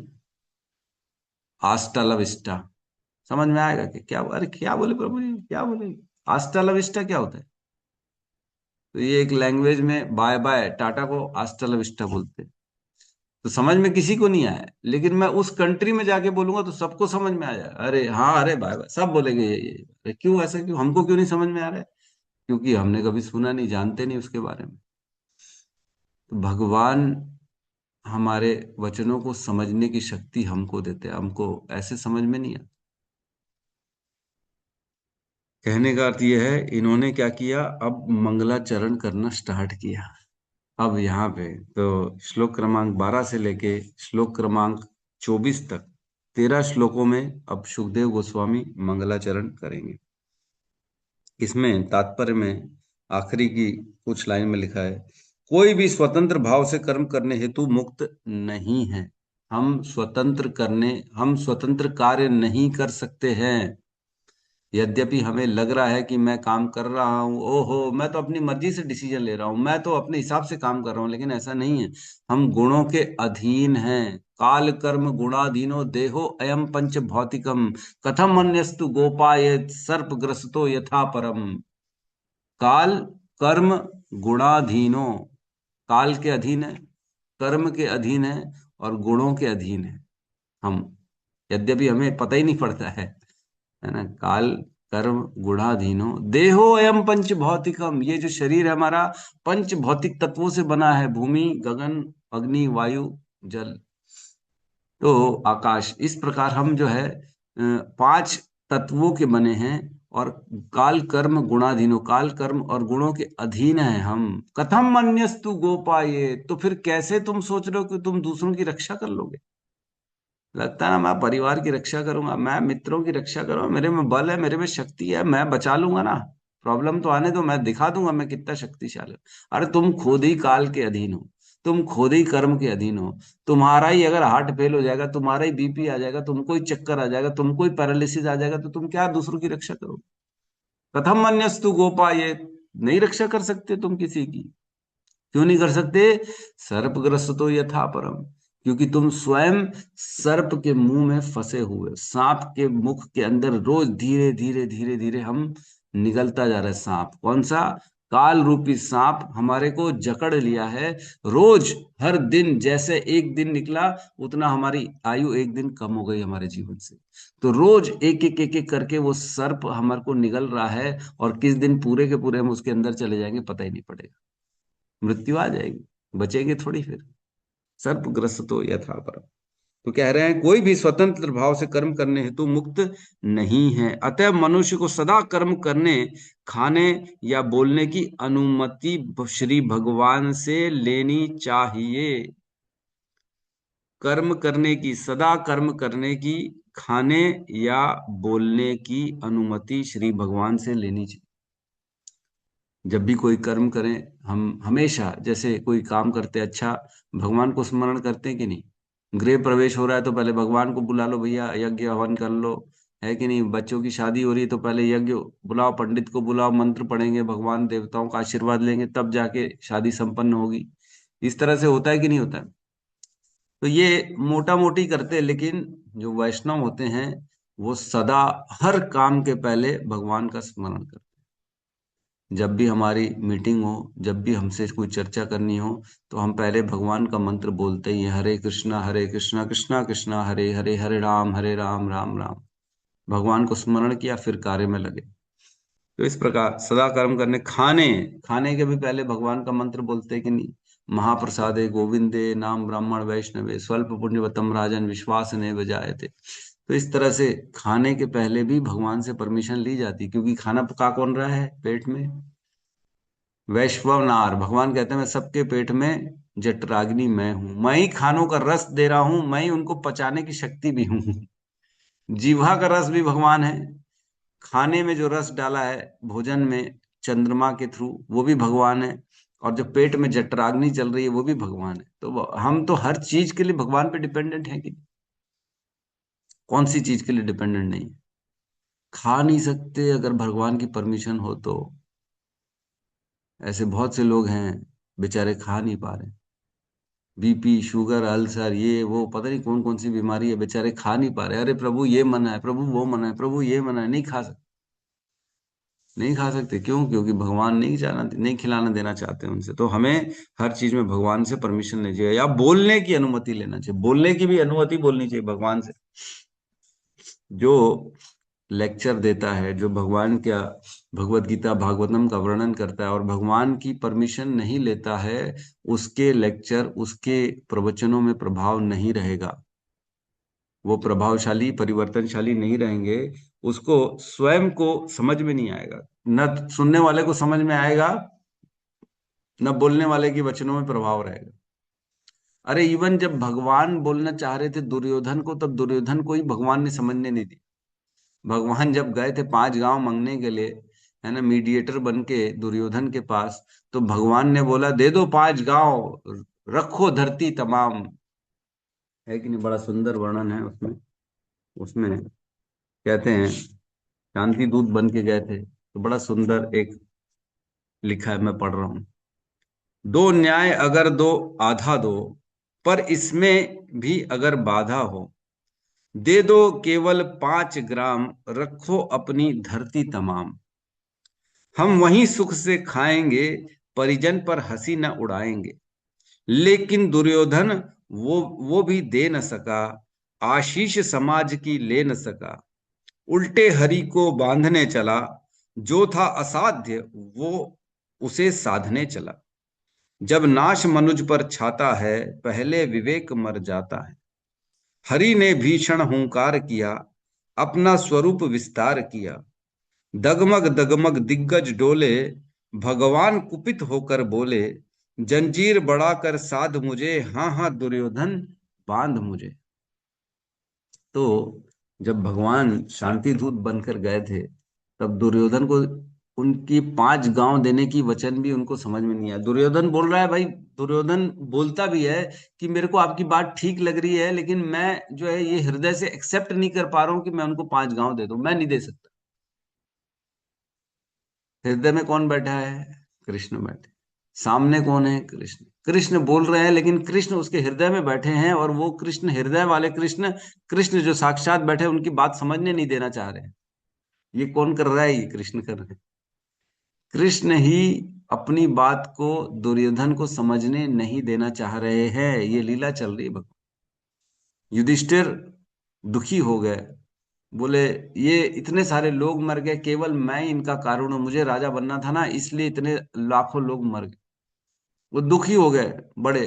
आस्टा ला विस्टा, समझ में आएगा कि क्या? अरे क्या बोले प्रभु जी, क्या बोले? आस्टा ला विस्टा क्या होता है? तो ये एक लैंग्वेज में बाय बाय टाटा को आस्टा ला विस्टा बोलते हैं। तो समझ में किसी को नहीं आया, लेकिन मैं उस कंट्री में जाके बोलूंगा तो सबको समझ में आ जाए, अरे हाँ, अरे बाय बाय, सब बोलेंगे ये। अरे क्यों ऐसा? क्यों हमको क्यों नहीं समझ में आ रहा है? क्योंकि हमने कभी सुना नहीं, जानते नहीं उसके बारे में। तो भगवान हमारे वचनों को समझने की शक्ति हमको देते हैं, हमको ऐसे समझ में नहीं आता। कहने का अर्थ यह है, इन्होंने क्या किया, अब मंगलाचरण करना स्टार्ट किया। अब यहाँ पे तो श्लोक क्रमांक 12 से लेके श्लोक क्रमांक 24 तक 13 श्लोकों में अब सुखदेव गोस्वामी मंगलाचरण करेंगे। इसमें तात्पर्य में आखिरी की कुछ लाइन में लिखा है, कोई भी स्वतंत्र भाव से कर्म करने हेतु मुक्त नहीं है। हम स्वतंत्र कार्य नहीं कर सकते हैं। यद्यपि हमें लग रहा है कि मैं काम कर रहा हूँ, ओहो मैं तो अपनी मर्जी से डिसीजन ले रहा हूँ, मैं तो अपने हिसाब से काम कर रहा हूँ, लेकिन ऐसा नहीं है। हम गुणों के अधीन हैं। काल कर्म गुणाधीनो देहो अयम पंच भौतिकम, कथम अन्यस्तु गोपायेत सर्पग्रस्तो यथा परम। काल कर्म गुणाधीनो, काल के अधीन है, कर्म के अधीन है और गुणों के अधीन है हम। यद्यपि हमें पता ही नहीं पड़ता है ना। काल कर्म गुणाधीनो देहो अयम पंच भौतिकम, ये जो शरीर है हमारा पंच भौतिक तत्वों से बना है, भूमि गगन अग्नि वायु जल तो आकाश। इस प्रकार हम जो है 5 तत्वों के बने हैं। और काल कर्म गुणाधीनो, काल कर्म और गुणों के अधीन है हम। कथम अन्यस्तु गोपाये, तो फिर कैसे तुम सोच रहे हो कि तुम दूसरों की रक्षा कर लोगे? लगता है ना मैं परिवार की रक्षा करूंगा, मैं मित्रों की रक्षा करूंगा, मेरे में बल है, मेरे में शक्ति है, मैं बचा लूंगा ना। प्रॉब्लम तो आने दो, मैं दिखा दूंगा मैं कितना शक्तिशाली हूँ। अरे तुम खुद ही काल के अधीन हो, तुम खुद ही कर्म के अधीन हो। तुम्हारा ही अगर हार्ट फेल हो जाएगा, तुम्हारा ही बीपी आ जाएगा, तुमको ही चक्कर आ जाएगा, तुमको ही पैरालिसिस आ जाएगा, तो तुम क्या दूसरों की रक्षा करोगे? कथम अन्यस्तु गोपा, ये नहीं रक्षा कर सकते तुम किसी की। क्यों नहीं कर सकते? सर्पग्रस्त तो यथा परम, क्योंकि तुम स्वयं सर्प के मुंह में फंसे हुए, सांप के मुख के अंदर रोज धीरे धीरे धीरे धीरे हम निगलता जा रहा है। सांप कौन सा? काल रूपी सांप हमारे को जकड़ लिया है। रोज हर दिन जैसे एक दिन निकला, उतना हमारी आयु एक दिन कम हो गई हमारे जीवन से। तो रोज एक एक करके वो सर्प हमारे को निगल रहा है, और किस दिन पूरे के पूरे हम उसके अंदर चले जाएंगे पता ही नहीं पड़ेगा। मृत्यु आ जाएगी, बचेंगे थोड़ी फिर। सर्पग्रस्त तो यथा परम। तो कह रहे हैं कोई भी स्वतंत्र भाव से कर्म करने हेतु मुक्त नहीं है, अतः मनुष्य को सदा कर्म करने, खाने या बोलने की अनुमति श्री भगवान से लेनी चाहिए। कर्म करने की, सदा कर्म करने की, खाने या बोलने की अनुमति श्री भगवान से लेनी चाहिए। जब भी कोई कर्म करें, हम हमेशा जैसे कोई काम करते हैं, अच्छा भगवान को स्मरण करते हैं कि नहीं? गृह प्रवेश हो रहा है तो पहले भगवान को बुला लो, भैया यज्ञ हवन कर लो, है कि नहीं? बच्चों की शादी हो रही है तो पहले यज्ञ बुलाओ, पंडित को बुलाओ, मंत्र पढ़ेंगे, भगवान देवताओं का आशीर्वाद लेंगे, तब जाके शादी संपन्न होगी। इस तरह से होता है कि नहीं होता है? तो ये मोटा मोटी करते हैं, लेकिन जो वैष्णव होते हैं वो सदा हर काम के पहले भगवान का स्मरण करते हैं। जब भी हमारी मीटिंग हो, जब भी हमसे कोई चर्चा करनी हो, तो हम पहले भगवान का मंत्र बोलते ही हैं, हरे कृष्णा कृष्णा कृष्णा हरे हरे, हरे राम राम राम। भगवान को स्मरण किया, फिर कार्य में लगे। तो इस प्रकार सदा कर्म करने, खाने खाने के भी पहले भगवान का मंत्र बोलते हैं कि नहीं? महाप्रसादे गोविंदे नाम ब्राह्मण वैष्णवे स्वल्प पुण्यवतम राजन विश्वास ने बजाए थे। तो इस तरह से खाने के पहले भी भगवान से परमिशन ली जाती, क्योंकि खाना पका कौन रहा है पेट में? वैश्वनार। भगवान कहते हैं मैं सबके पेट में जठराग्नि मैं हूं, मैं ही खानों का रस दे रहा हूं, मैं ही उनको पचाने की शक्ति भी हूं। जीवा का रस भी भगवान है, खाने में जो रस डाला है भोजन में चंद्रमा के थ्रू, वो भी भगवान है, और जो पेट में जठराग्नि चल रही है वो भी भगवान है। तो हम तो हर चीज के लिए भगवान पे डिपेंडेंट है कि कौन सी चीज के लिए डिपेंडेंट नहीं है? खा नहीं सकते अगर भगवान की परमिशन हो तो। ऐसे बहुत से लोग हैं बेचारे खा नहीं पा रहे, बीपी शुगर अल्सर ये वो पता नहीं कौन कौन सी बीमारी है, बेचारे खा नहीं पा रहे। अरे प्रभु ये मना है, प्रभु वो मना है, प्रभु ये मना है, नहीं खा सकते। नहीं खा सकते क्यों? क्योंकि भगवान नहीं जाना, नहीं खिलाना देना चाहते हैं उनसे। तो हमें हर चीज में भगवान से परमिशन लेनी चाहिए, या बोलने की अनुमति लेना चाहिए। बोलने की भी अनुमति बोलनी चाहिए भगवान से। जो लेक्चर देता है, जो भगवान का भगवत गीता भागवतम का वर्णन करता है और भगवान की परमिशन नहीं लेता है, उसके लेक्चर, उसके प्रवचनों में प्रभाव नहीं रहेगा। वो प्रभावशाली परिवर्तनशाली नहीं रहेंगे। उसको स्वयं को समझ में नहीं आएगा, न सुनने वाले को समझ में आएगा, न बोलने वाले के वचनों में प्रभाव रहेगा। अरे इवन जब भगवान बोलना चाह रहे थे दुर्योधन को, तब दुर्योधन को ही भगवान ने समझने नहीं दी। भगवान जब गए थे 5 गांव मांगने के लिए, है ना, मीडिएटर बन के दुर्योधन के पास, तो भगवान ने बोला दे दो 5 गांव, रखो धरती तमाम। है कि नहीं? बड़ा सुंदर वर्णन है उसमें। उसमें कहते हैं शांति दूत बन के गए थे, तो बड़ा सुंदर एक लिखा है, मैं पढ़ रहा हूं। दो न्याय अगर दो आधा दो, पर इसमें भी अगर बाधा हो, दे दो केवल 5 ग्राम, रखो अपनी धरती तमाम। हम वहीं सुख से खाएंगे, परिजन पर हंसी न उड़ाएंगे। लेकिन दुर्योधन वो भी दे न सका, आशीष समाज की ले न सका। उल्टे हरि को बांधने चला, जो था असाध्य वो उसे साधने चला। जब नाश मनुज पर छाता है, पहले विवेक मर जाता है। हरि ने भीषण हुंकार किया, अपना स्वरूप विस्तार किया। दगमग दगमग दिग्गज डोले, भगवान कुपित होकर बोले, जंजीर बढ़ाकर साध मुझे, हाँ हाँ दुर्योधन बांध मुझे। तो जब भगवान शांति दूत बनकर गए थे, तब दुर्योधन को उनकी 5 गांव देने की वचन भी उनको समझ में नहीं आया। दुर्योधन बोल रहा है, भाई दुर्योधन बोलता भी है कि मेरे को आपकी बात ठीक लग रही है, लेकिन मैं जो है ये हृदय से एक्सेप्ट नहीं कर पा रहा हूं कि मैं उनको 5 गांव दे दूं, मैं नहीं दे सकता। हृदय में कौन बैठा है? कृष्ण बैठे। सामने कौन है? कृष्ण। कृष्ण बोल रहे हैं, लेकिन कृष्ण उसके हृदय में बैठे हैं, और वो कृष्ण, हृदय वाले कृष्ण, कृष्ण जो साक्षात बैठे उनकी बात समझने नहीं देना चाह रहे हैं। ये कौन कर रहा है? ये कृष्ण कर रहे हैं। कृष्ण ही अपनी बात को दुर्योधन को समझने नहीं देना चाह रहे हैं। ये लीला चल रही है भगवान। युधिष्ठिर दुखी हो गए, बोले ये इतने सारे लोग मर गए, केवल मैं इनका कारण हूं, मुझे राजा बनना था ना, इसलिए इतने लाखों लोग मर गए। वो दुखी हो गए बड़े।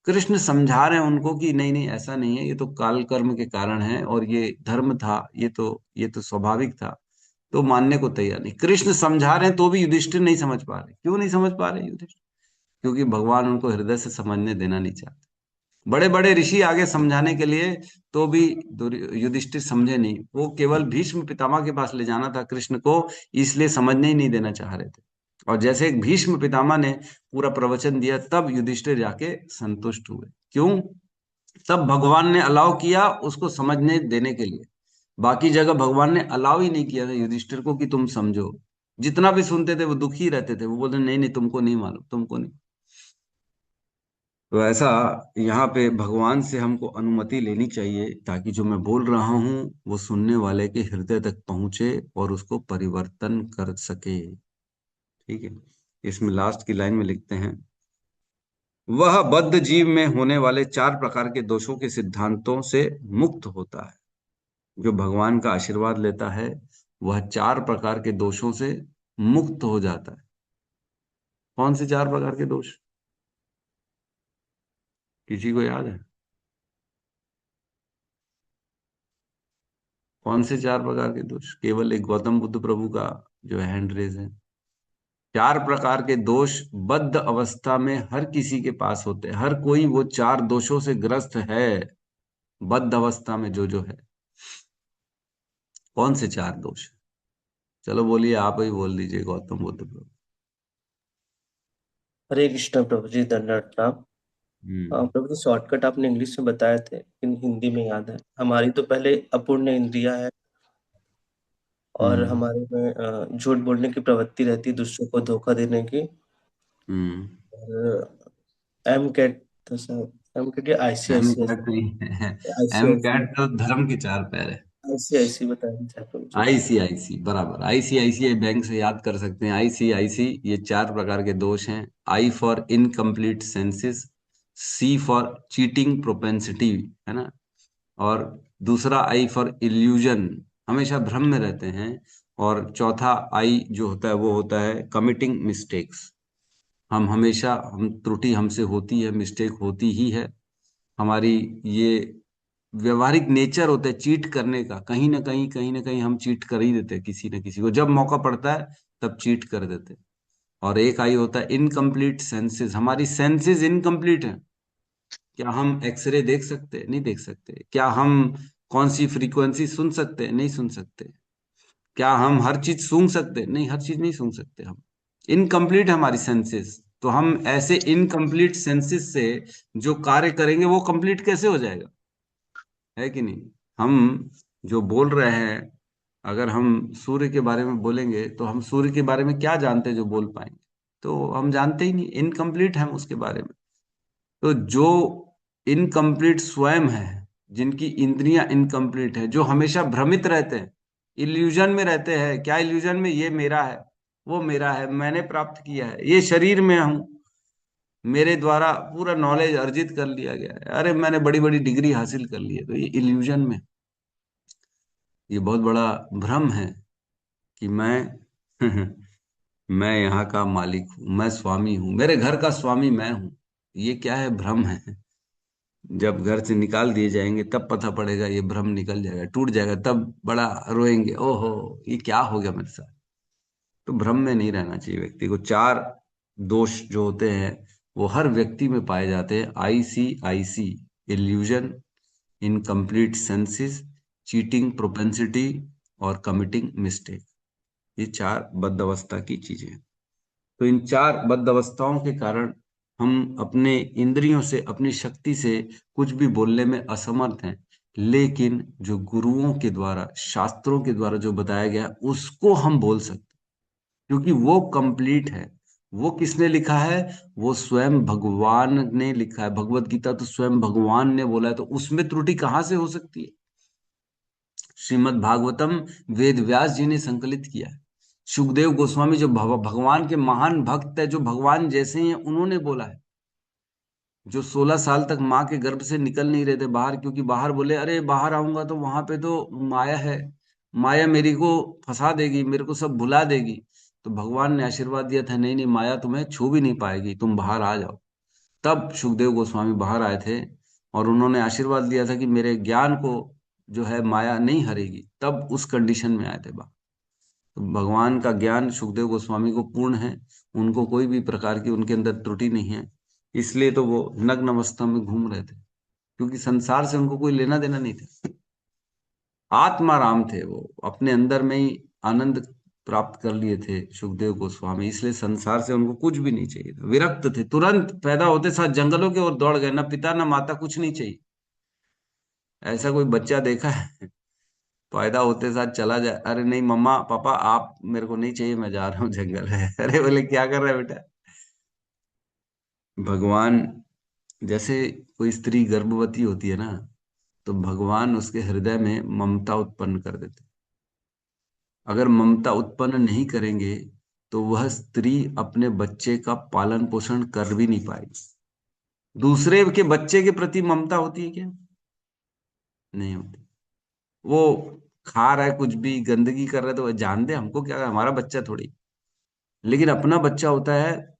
कृष्ण समझा रहे हैं उनको कि नहीं नहीं ऐसा नहीं है, ये तो काल कर्म के कारण है और ये धर्म था, ये तो स्वाभाविक था। तो मानने को तैयार नहीं। कृष्ण समझा रहे हैं तो भी युधिष्ठिर नहीं समझ पा रहे। क्यों नहीं समझ पा रहे युधिष्ठिर? क्योंकि भगवान उनको हृदय से समझने देना नहीं चाहते। बड़े बड़े ऋषि आगे समझाने के लिए, तो भी युधिष्ठिर समझे नहीं। वो केवल भीष्म पितामह के पास ले जाना था कृष्ण को, इसलिए समझने ही नहीं देना चाह रहे थे। और जैसे एक भीष्म पितामह ने पूरा प्रवचन दिया, तब युधिष्ठिर जाके संतुष्ट हुए। क्यों? तब भगवान ने अलाउ किया उसको समझने देने के लिए। बाकी जगह भगवान ने अलाउ ही नहीं किया था युधिष्ठिर को कि तुम समझो। जितना भी सुनते थे वो दुखी रहते थे, वो बोलते नहीं नहीं तुमको नहीं मालूम, तुमको नहीं। तो ऐसा यहाँ पे भगवान से हमको अनुमति लेनी चाहिए, ताकि जो मैं बोल रहा हूँ वो सुनने वाले के हृदय तक पहुंचे और उसको परिवर्तन कर सके। ठीक है। इसमें लास्ट की लाइन में लिखते हैं, वह बद्ध जीव में होने वाले 4 प्रकार के दोषों के सिद्धांतों से मुक्त होता है। जो भगवान का आशीर्वाद लेता है वह 4 प्रकार के दोषों से मुक्त हो जाता है। कौन से 4 प्रकार के दोष? किसी को याद है? कौन से 4 प्रकार के दोष? केवल एक गौतम बुद्ध प्रभु का जो हैंड रेज है। 4 प्रकार के दोष बद्ध अवस्था में हर किसी के पास होते हैं। हर कोई वो 4 दोषों से ग्रस्त है बद्ध अवस्था में जो जो है। कौन से 4 दोष? चलो बोलिए, आप ही बोल दीजिए गौतम बुद्ध प्रभु। हरे कृष्ण प्रभु जी, दंडवत प्रणाम। प्रभु जी, शॉर्टकट आपने इंग्लिश में बताए थे, लेकिन हिंदी में याद है। हमारी तो पहले अपूर्ण इंद्रिया है, और हम्म हमारे में झूठ बोलने की प्रवृत्ति रहती है, दूसरों को धोखा देने की। हम्म और एम कैट था सर, एम कैट या एम आईसीआईसी, कैट नहीं है। एम आईसीआईसी, कैट तो धर्म के 4 पैर है। आईसीआईसी बताया था प्रभु जी। आईसीआईसी बराबर, आईसीआईसीआई बैंक से याद कर सकते हैं। आईसीआईसी, ये 4 प्रकार के दोष हैं। I for incomplete senses, C for cheating propensity, है ना। और दूसरा आई फॉर इल्यूजन, हमेशा भ्रम में रहते हैं। और चौथा आई जो होता है वो होता है कमिटिंग मिस्टेक्स। हम हमेशा, हम त्रुटि हमसे होती है, मिस्टेक होती ही है। हमारी ये व्यवहारिक नेचर होता है चीट करने का। कहीं ना कहीं हम चीट कर ही देते हैं किसी न किसी को, जब मौका पड़ता है तब चीट कर देते हैं। और एक आई होता है इनकम्प्लीट सेंसेस, हमारी सेंसेस इनकम्प्लीट है। क्या हम एक्सरे देख सकते हैं? नहीं देख सकते। क्या हम कौन सी फ्रीक्वेंसी सुन सकते हैं? नहीं सुन सकते। क्या हम हर चीज सूंघ सकते हैं? नहीं, हर चीज नहीं सूंघ सकते हम। इनकम्प्लीट है हमारी सेंसेस। तो हम ऐसे इनकम्प्लीट सेंसेस से जो कार्य करेंगे वो कंप्लीट कैसे हो जाएगा? है कि नहीं? हम जो बोल रहे हैं, अगर हम सूर्य के बारे में बोलेंगे तो हम सूर्य के बारे में क्या जानते हैं जो बोल पाएंगे? तो हम जानते ही नहीं, इनकम्प्लीट हम उसके बारे में। तो जो इनकम्प्लीट स्वयं है, जिनकी इंद्रियां इनकम्प्लीट है, जो हमेशा भ्रमित रहते हैं, इल्यूजन में रहते हैं। क्या इल्यूजन में? ये मेरा है, वो मेरा है, मैंने प्राप्त किया है, ये शरीर में हूं, मेरे द्वारा पूरा नॉलेज अर्जित कर लिया गया है, अरे मैंने बड़ी बड़ी डिग्री हासिल कर ली है। तो ये इल्यूजन में, ये बहुत बड़ा भ्रम है कि मैं मैं यहाँ का मालिक हूँ, मैं स्वामी हूँ, मेरे घर का स्वामी मैं हूँ। ये क्या है? भ्रम है। जब घर से निकाल दिए जाएंगे तब पता पड़ेगा, ये भ्रम निकल जाएगा, टूट जाएगा, तब बड़ा रोएंगे, ओहो ये क्या हो गया मेरे साथ। तो भ्रम में नहीं रहना चाहिए व्यक्ति को। 4 दोष जो होते हैं वो हर व्यक्ति में पाए जाते हैं। IC, illusion, incomplete senses, cheating propensity और कमिटिंग मिस्टेक। ये 4 बद्ध अवस्था की चीजें हैं। तो इन 4 बद्ध अवस्थाओं के कारण हम अपने इंद्रियों से, अपनी शक्ति से कुछ भी बोलने में असमर्थ हैं। लेकिन जो गुरुओं के द्वारा, शास्त्रों के द्वारा जो बताया गया उसको हम बोल सकते, क्योंकि वो कंप्लीट है। वो किसने लिखा है? वो स्वयं भगवान ने लिखा है। भगवत गीता तो स्वयं भगवान ने बोला है, तो उसमें त्रुटि कहाँ से हो सकती है? श्रीमद् भागवतम वेद व्यास जी ने संकलित किया है। सुखदेव गोस्वामी जो भगवान के महान भक्त है, जो भगवान जैसे ही हैं, उन्होंने बोला है। जो 16 साल तक माँ के गर्भ से निकल नहीं रहे थे बाहर, क्योंकि बाहर बोले अरे बाहर आऊंगा तो वहां पे तो माया है, माया मेरी को फंसा देगी, मेरे को सब भुला देगी। तो भगवान ने आशीर्वाद दिया था, नहीं नहीं माया तुम्हें छू भी नहीं पाएगी, तुम बाहर आ जाओ। तब सुखदेव गोस्वामी बाहर आए थे और उन्होंने आशीर्वाद दिया था कि मेरे ज्ञान को जो है माया नहीं हरेगी, तब उस कंडीशन में आए थे बा। तो भगवान का ज्ञान सुखदेव गोस्वामी को पूर्ण है, उनको कोई भी प्रकार की उनके अंदर त्रुटि नहीं है, इसलिए तो वो नग्न अवस्था में घूम रहे थे, क्योंकि संसार से उनको कोई लेना देना नहीं था। आत्मा राम थे, वो अपने अंदर में ही आनंद प्राप्त कर लिए थे सुखदेव गोस्वामी, इसलिए संसार से उनको कुछ भी नहीं चाहिए था, विरक्त थे, तुरंत पैदा होते साथ जंगलों की ओर दौड़ गए, ना पिता ना माता, कुछ नहीं चाहिए। ऐसा कोई बच्चा देखा है पैदा होते साथ चला जाए, अरे नहीं मम्मा पापा आप मेरे को नहीं चाहिए, मैं जा रहा हूँ जंगल है। अरे बोले क्या कर रहा है बेटा। भगवान जैसे कोई स्त्री गर्भवती होती है ना, तो भगवान उसके हृदय में ममता उत्पन्न कर देते। अगर ममता उत्पन्न नहीं करेंगे तो वह स्त्री अपने बच्चे का पालन पोषण कर भी नहीं पाएगी। दूसरे के बच्चे के प्रति ममता होती है क्या? नहीं होती। वो खा रहा है कुछ भी, गंदगी कर रहा है, तो वह जान दे, हमको क्या, हमारा बच्चा थोड़ी। लेकिन अपना बच्चा होता है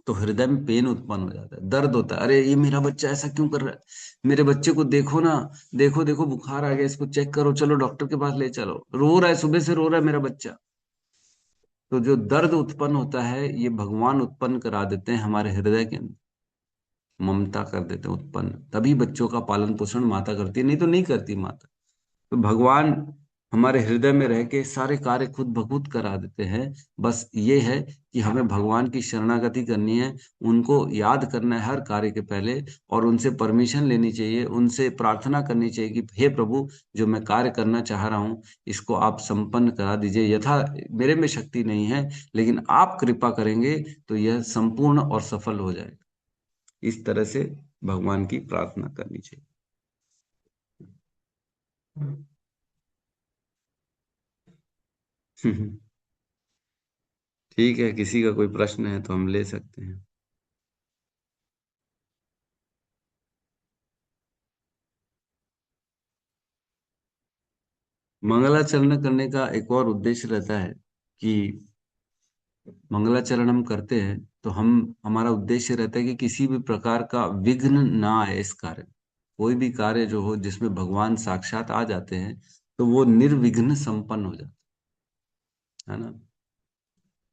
तो हृदय में पेन उत्पन्न हो जाता है, दर्द होता है, अरे ये मेरा बच्चा ऐसा क्यों कर रहा है, मेरे बच्चे को देखो ना, देखो देखो बुखार आ गया, इसको चेक करो, चलो डॉक्टर के पास ले चलो, रो रहा है, सुबह से रो रहा है मेरा बच्चा। तो जो दर्द उत्पन्न होता है ये भगवान उत्पन्न करा देते हैं हमारे हृदय के अंदर, ममता कर देते हैं उत्पन्न, तभी बच्चों का पालन पोषण माता करती है, नहीं तो नहीं करती माता। तो भगवान हमारे हृदय में रह के सारे कार्य खुद ब खुद करा देते हैं। बस ये है कि हमें भगवान की शरणागति करनी है, उनको याद करना है हर कार्य के पहले, और उनसे परमिशन लेनी चाहिए, उनसे प्रार्थना करनी चाहिए कि हे प्रभु, जो मैं कार्य करना चाह रहा हूँ इसको आप संपन्न करा दीजिए, यथा मेरे में शक्ति नहीं है लेकिन आप कृपा करेंगे तो यह संपूर्ण और सफल हो जाएगा। इस तरह से भगवान की प्रार्थना करनी चाहिए। ठीक है, किसी का कोई प्रश्न है तो हम ले सकते हैं। मंगलाचरण करने का एक और उद्देश्य रहता है कि मंगलाचरण हम करते हैं तो हमारा उद्देश्य रहता है कि किसी भी प्रकार का विघ्न ना आए इस कार्य। कोई भी कार्य जो हो जिसमें भगवान साक्षात आ जाते हैं तो वो निर्विघ्न संपन्न हो जाता है ना।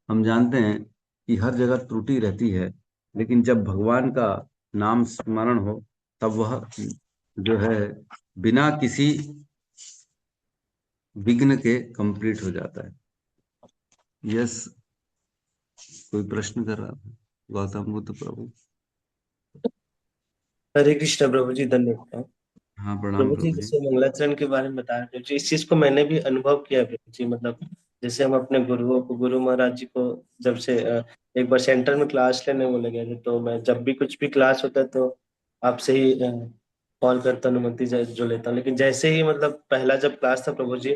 हम जानते हैं कि हर जगह त्रुटि रहती है, लेकिन जब भगवान का नाम स्मरण हो तब वह जो है बिना किसी विघ्न के कंप्लीट हो जाता है। यस, कोई प्रश्न कर रहा था? गौतम बुद्ध प्रभु। हरे कृष्ण प्रभु जी, धन्यवाद। हाँ प्रणाम प्रभु जी, प्रभु जी। जैसे मंगलाचरण के बारे में बताया प्रभु जी, इस चीज को मैंने भी अनुभव किया प्रभु जी। मतलब जैसे हम अपने गुरुओं को, गुरु महाराज जी को जब से एक बार सेंटर में क्लास लेने बोले गए थे, तो मैं जब भी कुछ भी क्लास होता है तो आपसे ही कॉल करता, अनुमति जो लेता हूँ। लेकिन जैसे ही मतलब पहला जब क्लास था प्रभु जी,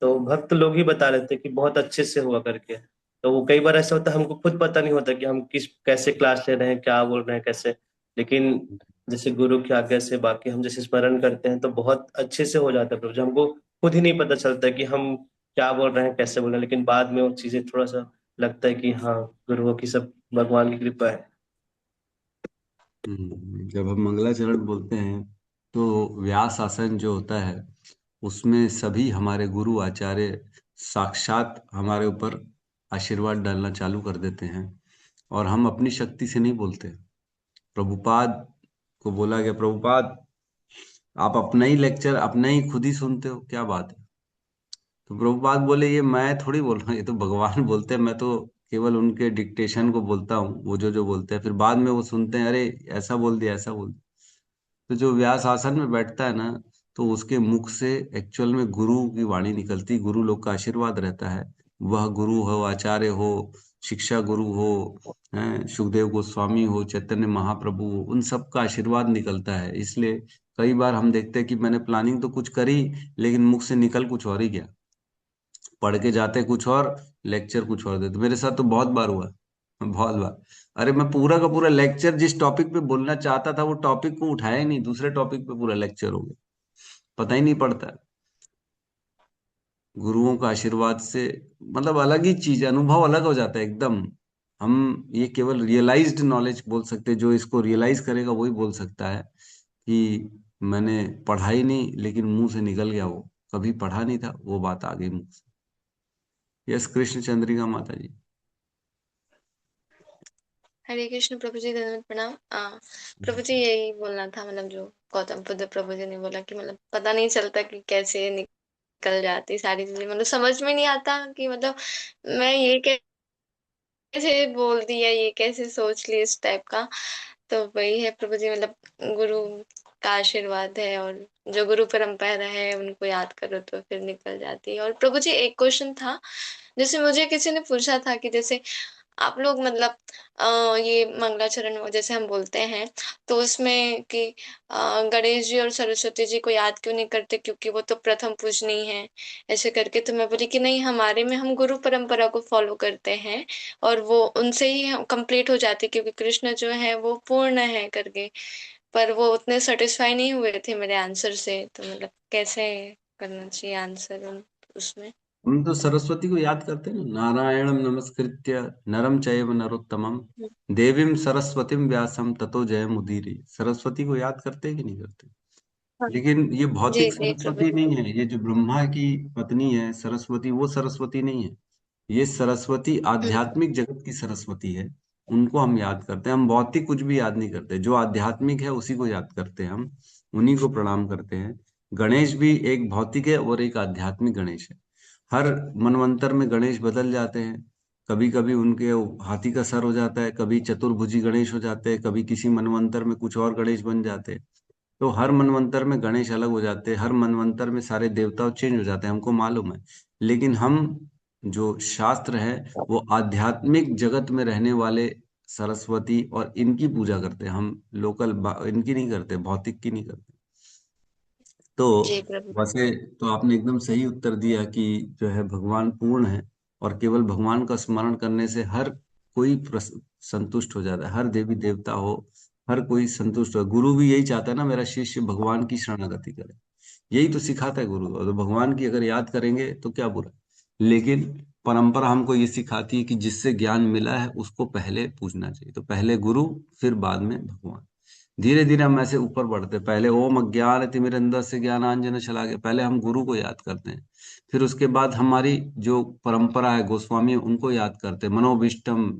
तो भक्त लोग ही बता रहे थे कि बहुत अच्छे से हुआ करके। तो वो कई बार ऐसा होता है हमको खुद पता नहीं होता कि हम किस कैसे क्लास ले रहे हैं, क्या बोल रहे हैं, कैसे। लेकिन जैसे गुरु की आज्ञा से बाकी हम जैसे स्मरण करते हैं तो बहुत अच्छे से हो जाता है प्रभु जी। हमको खुद ही नहीं पता चलता कि हम क्या बोल रहे हैं, कैसे बोल रहे हैं, लेकिन बाद में वो चीजें थोड़ा सा लगता है कि हाँ, गुरुओं की सब भगवान की कृपा है। जब हम मंगलाचरण बोलते हैं तो व्यास आसन जो होता है उसमें सभी हमारे गुरु आचार्य साक्षात हमारे ऊपर आशीर्वाद डालना चालू कर देते हैं, और हम अपनी शक्ति से नहीं बोलते। प्रभुपाद को बोला गया, प्रभुपाद आप अपना ही लेक्चर अपना ही खुद ही सुनते हो, क्या बात है? तो प्रभुपाद बोले ये मैं थोड़ी बोल रहा हूँ, ये तो भगवान बोलते हैं, मैं तो केवल उनके डिक्टेशन को बोलता हूँ, वो जो जो बोलते हैं फिर बाद में वो सुनते हैं, अरे ऐसा बोल दिया ऐसा बोल दिया। तो जो व्यास आसन में बैठता है ना, तो उसके मुख से एक्चुअल में गुरु की वाणी निकलती, गुरु लोग का आशीर्वाद रहता है। वह गुरु हो, आचार्य हो, शिक्षा गुरु हो, हैं, सुखदेव गोस्वामी हो, चैतन्य महाप्रभु हो, उन सब का आशीर्वाद निकलता है। इसलिए कई बार हम देखते हैं कि मैंने प्लानिंग तो कुछ करी लेकिन मुख से निकल कुछ और ही गया, पढ़ के जाते कुछ और, लेक्चर कुछ और देते। मेरे साथ तो बहुत बार हुआ, बहुत बार। अरे मैं पूरा का पूरा लेक्चर जिस टॉपिक पे बोलना चाहता था वो टॉपिक को उठाया ही नहीं, दूसरे टॉपिक पे पूरा लेक्चर हो गया, पता ही नहीं पड़ता। गुरुओं का आशीर्वाद से मतलब अलग ही चीज, अनुभव अलग हो जाता है एकदम। हम ये केवल रियलाइज्ड नॉलेज बोल सकते हैं, जो इसको रियलाइज करेगा वही बोल सकता है कि मैंने पढ़ा ही नहीं लेकिन मुंह से निकल गया, वो कभी पढ़ा नहीं था वो बात आ गई मुंह से। यस, कृष्ण चंद्रिका माता जी। हरे कृष्ण प्रभु जी, धन्यवाद, प्रणाम। प्रभु जी यही बोलना था, मतलब जो गौतम बुद्ध प्रभु जी ने बोला कि मतलब पता नहीं चलता कि कैसे निकल जाती सारी चीजें, मतलब समझ में नहीं आता कि मतलब मैं ये कैसे बोल दिया, ये कैसे सोच ली, इस टाइप का। तो वही है प्रभु जी, मतलब गुरु का आशीर्वाद है, और जो गुरु परंपरा है उनको याद करो तो फिर निकल जाती है। और प्रभु जी एक क्वेश्चन था, जैसे मुझे किसी ने पूछा था कि जैसे आप लोग मतलब ये मंगलाचरण में जैसे हम बोलते हैं, तो उसमें कि गणेश जी और सरस्वती जी को याद क्यों नहीं करते, क्योंकि वो तो प्रथम पूजनीय है, ऐसे करके। तो मैं बोली कि नहीं, हमारे में हम गुरु परंपरा को फॉलो करते हैं, और वो उनसे ही हम कंप्लीट हो जाती, क्योंकि कृष्ण जो है वो पूर्ण है करके। पर वो उतने सेटिस्फाई नहीं हुए थे मेरे आंसर से, तो मतलब कैसे करना चाहिए आंसर उसमें। हम तो सरस्वती को याद करते हैं ना, नारायणम नमस्कृत्य नरम चैव नरोत्तमम देवीम सरस्वतीम व्यासम ततो जयमुदीरये। सरस्वती को याद करते हैं कि नहीं करते? हाँ। लेकिन ये जी भौतिक जी प्रभु सरस्वती नहीं है, ये जो ब्रह्मा की पत्नी है सरस्वती, वो सरस्वती नहीं है। ये सरस्वती जी। आध्यात्मिक जगत की सरस्वती है। उनको हम याद करते हैं, हम भौतिक कुछ भी याद नहीं करते, जो आध्यात्मिक है उसी को याद करते हैं हम, उन्हीं को प्रणाम करते हैं। गणेश भी एक भौतिक है और एक आध्यात्मिक गणेश है। हर मनवंतर में गणेश बदल जाते हैं, कभी कभी उनके हाथी का सर हो जाता है, कभी चतुर्भुजी गणेश हो जाते हैं, कभी किसी मनवंतर में कुछ और गणेश बन जाते हैं। तो हर मनवंतर में गणेश अलग हो जाते हैं, हर मनवंतर में सारे देवता चेंज हो जाते हैं, हमको मालूम है। लेकिन हम जो शास्त्र है वो आध्यात्मिक जगत में रहने वाले सरस्वती और इनकी पूजा करते हैं हम, लोकल इनकी नहीं करते, भौतिक की नहीं करते। तो जी प्रभु। वैसे तो आपने एकदम सही उत्तर दिया कि जो है भगवान पूर्ण है, और केवल भगवान का स्मरण करने से हर कोई संतुष्ट हो जाता है, हर देवी देवता हो, हर कोई संतुष्ट हो। गुरु भी यही चाहता है ना, मेरा शिष्य भगवान की शरणागति करे, यही तो सिखाता है गुरु। और तो भगवान की अगर याद करेंगे तो क्या बुरा। लेकिन परंपरा हमको ये सिखाती है कि जिससे ज्ञान मिला है उसको पहले पूजना चाहिए, तो पहले गुरु फिर बाद में भगवान। धीरे धीरे हम ऐसे ऊपर बढ़ते, पहले ओम अज्ञान तिमिरंधस्य ज्ञानांजन चला गया, पहले हम गुरु को याद करते हैं, फिर उसके बाद हमारी जो परंपरा है गोस्वामी उनको याद करते हैं, मनोभीष्टम।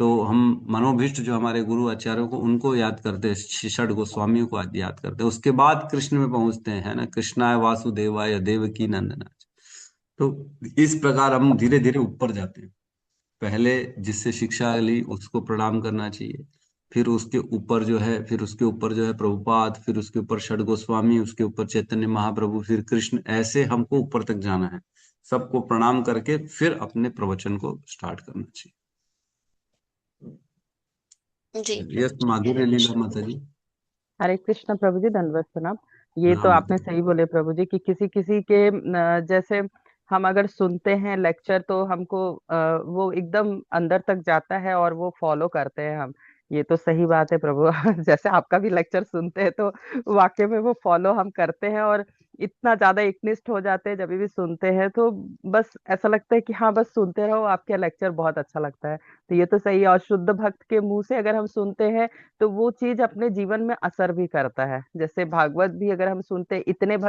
तो हम मनोभीष्ट जो हमारे गुरु आचार्यों को उनको याद करते हैं, षड गोस्वामियों को याद करते हैं, उसके बाद कृष्ण में पहुंचते हैं, है ना, कृष्णाय वासुदेवाय देवकी नंदनाय। तो इस प्रकार हम धीरे धीरे ऊपर जाते हैं। पहले जिससे शिक्षा ली उसको प्रणाम करना चाहिए, फिर उसके ऊपर जो है, फिर उसके ऊपर जो है प्रभुपाद, फिर उसके ऊपर षड गोस्वामी, उसके ऊपर चैतन्य महाप्रभु, फिर कृष्ण, ऐसे हमको ऊपर तक जाना है। सबको प्रणाम करके फिर अपने प्रवचन को स्टार्ट करना चाहिए। जी यस, प्रभु जी, हरे माधुर्य लीला कृष्ण। माता जी। हरे कृष्ण प्रभु जी, दंडवत प्रणाम। ये तो हाँ माता आपने जी। सही बोले प्रभु जी कि किसी किसी के जैसे हम अगर सुनते हैं लेक्चर तो हमको वो एकदम अंदर तक जाता है और वो फॉलो करते हैं हम। ये तो सही बात है प्रभु। जैसे आपका भी लेक्चर सुनते हैं तो वाकई में वो फॉलो हम करते हैं, और इतना ज्यादा एकनिष्ठ हो जाते हैं जब भी सुनते हैं तो बस ऐसा लगता है कि हाँ बस सुनते रहो, आपका लेक्चर बहुत अच्छा लगता है। तो ये तो सही है, और शुद्ध भक्त के मुंह से अगर हम सुनते हैं तो वो चीज अपने जीवन में असर भी करता है। जैसे भागवत भी अगर हम सुनते हैं,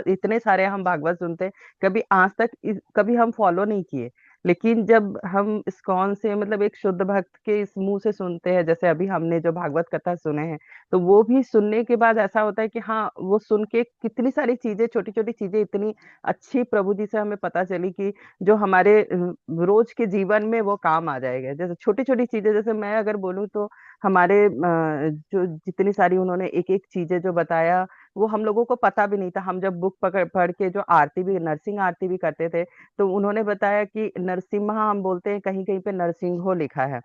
इतने सारे हम भागवत सुनते हैं, कभी आज तक कभी हम फॉलो नहीं किए, लेकिन जब हम इस्कॉन से मतलब एक शुद्ध भक्त के इस मुंह से सुनते हैं, जैसे अभी हमने जो भागवत कथा सुने हैं, तो वो भी सुनने के बाद ऐसा होता है कि हाँ वो सुन के कितनी सारी चीजें, छोटी छोटी चीजें इतनी अच्छी प्रभु जी से हमें पता चली कि जो हमारे रोज के जीवन में वो काम आ जाएगा। जैसे छोटी छोटी चीजें, जैसे मैं अगर बोलूँ तो हमारे जो जितनी सारी उन्होंने एक एक चीजें जो बताया, वो हम लोगों को पता भी नहीं था। हम जब बुक पकड़ पढ़ के जो आरती भी, नरसिंह आरती भी करते थे, तो उन्होंने बताया कि नरसिम्हा हम बोलते हैं, कहीं कहीं पे नरसिंहो लिखा है।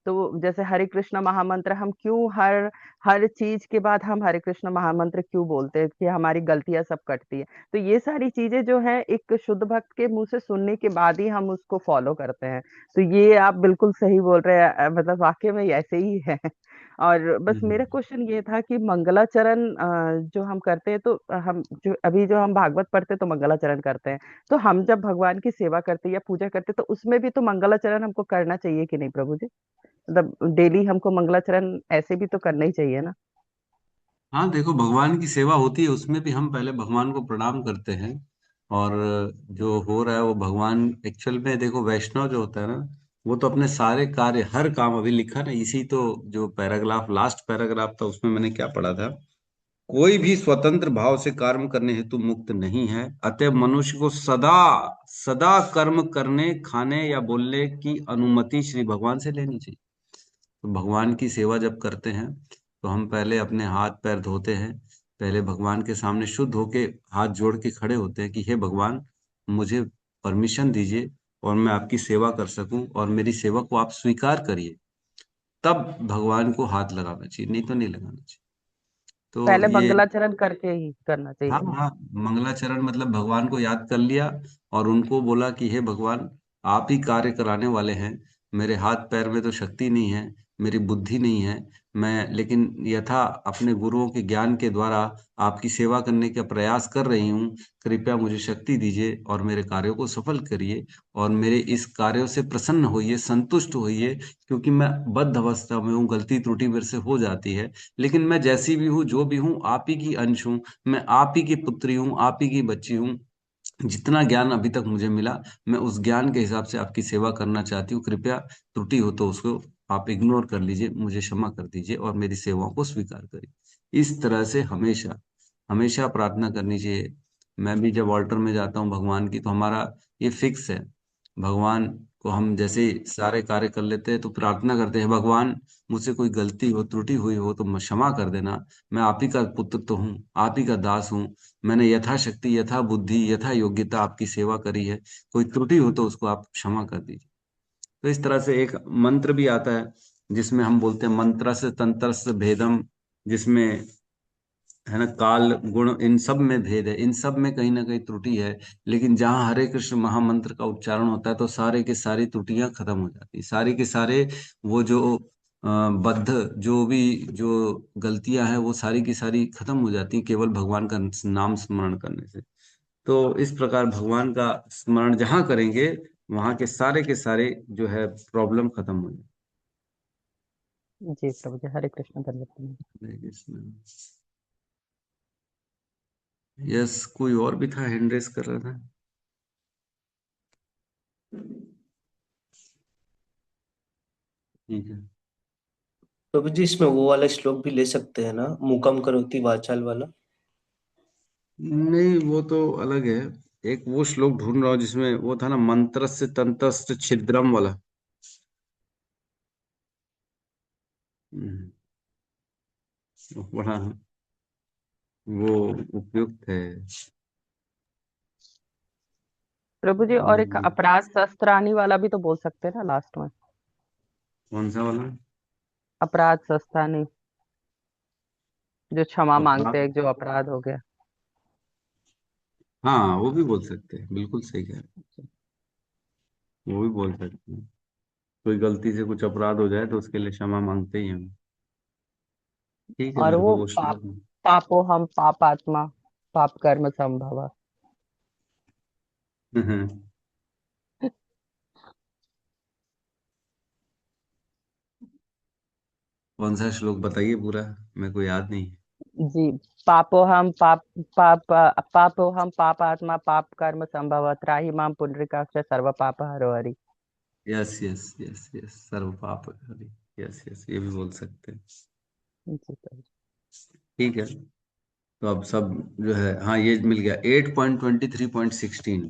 तो जैसे हरे कृष्ण महामंत्र, हम क्यों हर हर चीज के बाद हम हरे कृष्ण महामंत्र क्यों बोलते हैं, कि हमारी गलतियां सब कटती है। तो ये सारी चीजें जो है एक शुद्ध भक्त के मुंह से सुनने के बाद ही हम उसको फॉलो करते हैं। तो ये आप बिल्कुल सही बोल रहे हैं, मतलब वाकई में ऐसे ही है। और बस मेरा क्वेश्चन ये था कि मंगलाचरण जो हम करते हैं, तो हम जो अभी जो हम भागवत पढ़ते हैं तो मंगलाचरण करते हैं, तो हम जब भगवान की सेवा करते हैं या पूजा करते हैं तो उसमें भी तो मंगलाचरण हमको करना चाहिए कि नहीं प्रभु जी? मतलब डेली हमको मंगलाचरण ऐसे भी तो करना ही चाहिए ना। हाँ देखो, भगवान की सेवा होती है, उसमें भी हम पहले भगवान को प्रणाम करते हैं। और जो हो रहा है वो भगवान एक्चुअल में, देखो वैष्णव जो होता है ना, वो तो अपने सारे कार्य, हर काम, अभी लिखा ना, इसी तो जो पैराग्राफ, लास्ट पैराग्राफ था, उसमें मैंने क्या पढ़ा था, कोई भी स्वतंत्र भाव से कर्म करने हेतु मुक्त नहीं है, अतः मनुष्य को सदा सदा कर्म करने, खाने या बोलने की अनुमति श्री भगवान से लेनी चाहिए। तो भगवान की सेवा जब करते हैं तो हम पहले अपने हाथ पैर धोते हैं, पहले भगवान के सामने शुद्ध होके हाथ जोड़ के खड़े होते हैं कि हे भगवान, मुझे परमिशन दीजिए और मैं आपकी सेवा कर सकूं, और मेरी सेवा को आप स्वीकार करिए। तब भगवान को हाथ लगाना चाहिए, नहीं तो नहीं लगाना चाहिए। तो पहले ये, मंगलाचरण करके ही करना हाँ चाहिए ना। हाँ, मंगलाचरण मतलब भगवान को याद कर लिया और उनको बोला कि हे भगवान, आप ही कार्य कराने वाले हैं, मेरे हाथ पैर में तो शक्ति नहीं है, मेरी बुद्धि नहीं है, मैं लेकिन यथा अपने गुरुओं के ज्ञान के द्वारा आपकी सेवा करने का प्रयास कर रही हूँ, कृपया मुझे शक्ति दीजिए और मेरे कार्यों को सफल करिए, और मेरे इस कार्यों से प्रसन्न होइए, संतुष्ट होइए, क्योंकि मैं बद्ध अवस्था में हूँ, गलती त्रुटि मेरे से हो जाती है, लेकिन मैं जैसी भी हूँ, जो भी हूँ, आप ही की अंश हूँ, मैं आप ही की पुत्री हूँ, आप ही की बच्ची हूँ। जितना ज्ञान अभी तक मुझे मिला, मैं उस ज्ञान के हिसाब से आपकी सेवा करना चाहती हूँ, कृपया त्रुटि हो तो उसको आप इग्नोर कर लीजिए, मुझे क्षमा कर दीजिए और मेरी सेवाओं को स्वीकार करिए। इस तरह से हमेशा हमेशा प्रार्थना करनी चाहिए। मैं भी जब ऑल्टर में जाता हूँ भगवान की, तो हमारा ये फिक्स है, भगवान को हम जैसे ही सारे कार्य कर लेते हैं तो प्रार्थना करते हैं, भगवान मुझसे कोई गलती हो, त्रुटि हुई हो तो क्षमा कर देना, मैं आप ही का पुत्र तो हूँ, आप ही का दास हूँ, मैंने यथाशक्ति, यथा बुद्धि, यथा योग्यता आपकी सेवा करी है, कोई त्रुटि हो तो उसको आप क्षमा कर दीजिए। तो इस तरह से एक मंत्र भी आता है जिसमें हम बोलते हैं मंत्र से तंत्र से भेदम, जिसमें है ना, काल गुण इन सब में भेद है, इन सब में कहीं ना कहीं त्रुटि है, लेकिन जहाँ हरे कृष्ण महामंत्र का उच्चारण होता है तो सारे के सारी त्रुटियां खत्म हो जाती, सारे के सारे वो जो बद्ध जो भी जो गलतियां हैं वो सारी की सारी खत्म हो जाती हैं, केवल भगवान का नाम स्मरण करने से। तो इस प्रकार भगवान का स्मरण जहाँ करेंगे, वहां के सारे जो है प्रॉब्लम खत्म हो जी प्रभु जी, हरे कृष्ण धन्यवाद। जाएंगे। यस, कोई और भी था, हैंड रेस कर रहा था। ठीक है। तो जी इसमें वो वाला श्लोक भी ले सकते हैं ना, मूकम करोति वाचाल वाला? नहीं, वो तो अलग है। एक वो श्लोक ढूंढ रहा हूँ जिसमें वो था ना, मंत्रस्य तंत्रस्य छिद्रम वाला। हम्म, वो बड़ा वो उपयुक्त है। प्रभु जी, और एक अपराध शस्त्राणी वाला भी तो बोल सकते हैं ना लास्ट में। कौन सा वाला? अपराध शस्त्राणी, जो क्षमा मांगते अपराध, हैं, जो अपराध हो गया। हाँ वो भी बोल सकते हैं, बिल्कुल सही कह रहे हैं, वो भी बोल सकते हैं। कोई गलती से कुछ अपराध हो जाए तो उसके लिए क्षमा मांगते ही हम। ठीक है, और मेरे को वो वो पाप, श्लोक। पापो हम पापात्मा, पाप कर्म संभव। कौन सा श्लोक बताइए पूरा, मेरे को याद नहीं है। जी, पापो हम पाप पाप पापो हम पापात्मा, पाप कर्म संभव, त्राहि माम पुंडरीकाक्ष सर्व पाप हरो Hari. Yes yes yes yes, सर्व पाप हरि। यस यस, ये भी बोल सकते हैं। जी प्रभु जी। ठीक है। तो अब सब जो है, हाँ ये मिल गया, 8.23.16,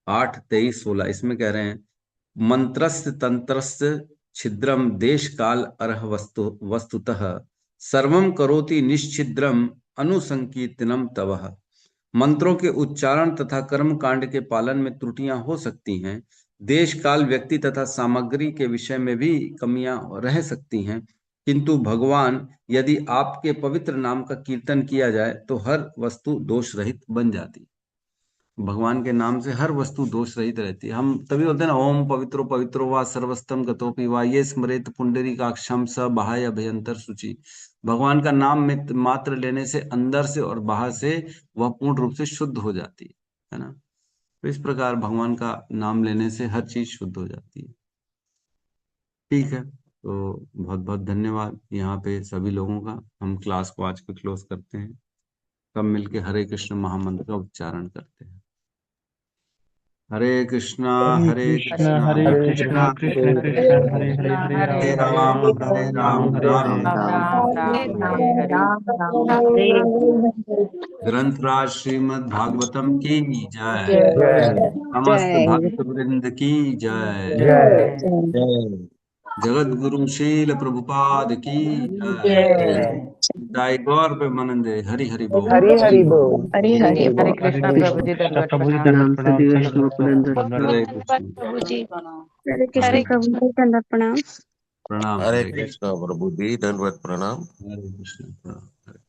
8:23:16, इसमें कह रहे हैं, मंत्रस्य तंत्रस्य छिद्रम देश काल अर्ह वस्तुतः सर्वम करोति निश्छिद्रम अनुसंकीर्तनम तवः। मंत्रों के उच्चारण तथा कर्म कांड के पालन में त्रुटियां हो सकती हैं, देश काल व्यक्ति तथा सामग्री के विषय में भी कमियां रह सकती हैं, किंतु भगवान, यदि आपके पवित्र नाम का कीर्तन किया जाए तो हर वस्तु दोष रहित बन जाती। भगवान के नाम से हर वस्तु दोष रहित रहती है। हम तभी बोलते हैं ना, ओम पवित्रो पवित्रो वा सर्वस्तम गतोपि वा ये स्मरेत पुंडरीकाक्षम स बाह्य अभ्यंतर शुचि। भगवान का नाम में मात्र लेने से अंदर से और बाहर से वह पूर्ण रूप से शुद्ध हो जाती है ना। तो इस प्रकार भगवान का नाम लेने से हर चीज शुद्ध हो जाती है। ठीक है, तो बहुत बहुत धन्यवाद यहाँ पे सभी लोगों का। हम क्लास को आज के क्लोज करते हैं। सब मिलके हरे कृष्ण महामंत्र का उच्चारण करते हैं। हरे कृष्णा हरे कृष्णा हरे हरे कृष्णा कृष्णा कृष्ण कृष्ण हरे हरे हरे हरे राम राम राम राम हरे राम हरे। राम राम राम हरे हरे। हरे ग्रंथराज श्रीमद् भागवतम की जय। जय समस्त भक्त वृंद की जय। जय जय जगत गुरु शील प्रभुपाद की जय। जय। दाई गौर पे मनंदे हरि हरि बोल। हरी हरी बोल। हरे हरे हरे कृष्णा प्रभु जी, कृष्ण दंडवत प्रभु जी प्रणाम। दंडवत प्रणाम। हरे कृष्ण प्रभु जी। हरे कृष्ण प्रभु जी दंडवत प्रणाम। प्रणाम। हरे हरे कृष्ण प्रभु जी दंडवत प्रणाम। हरे कृष्ण प्रणाम।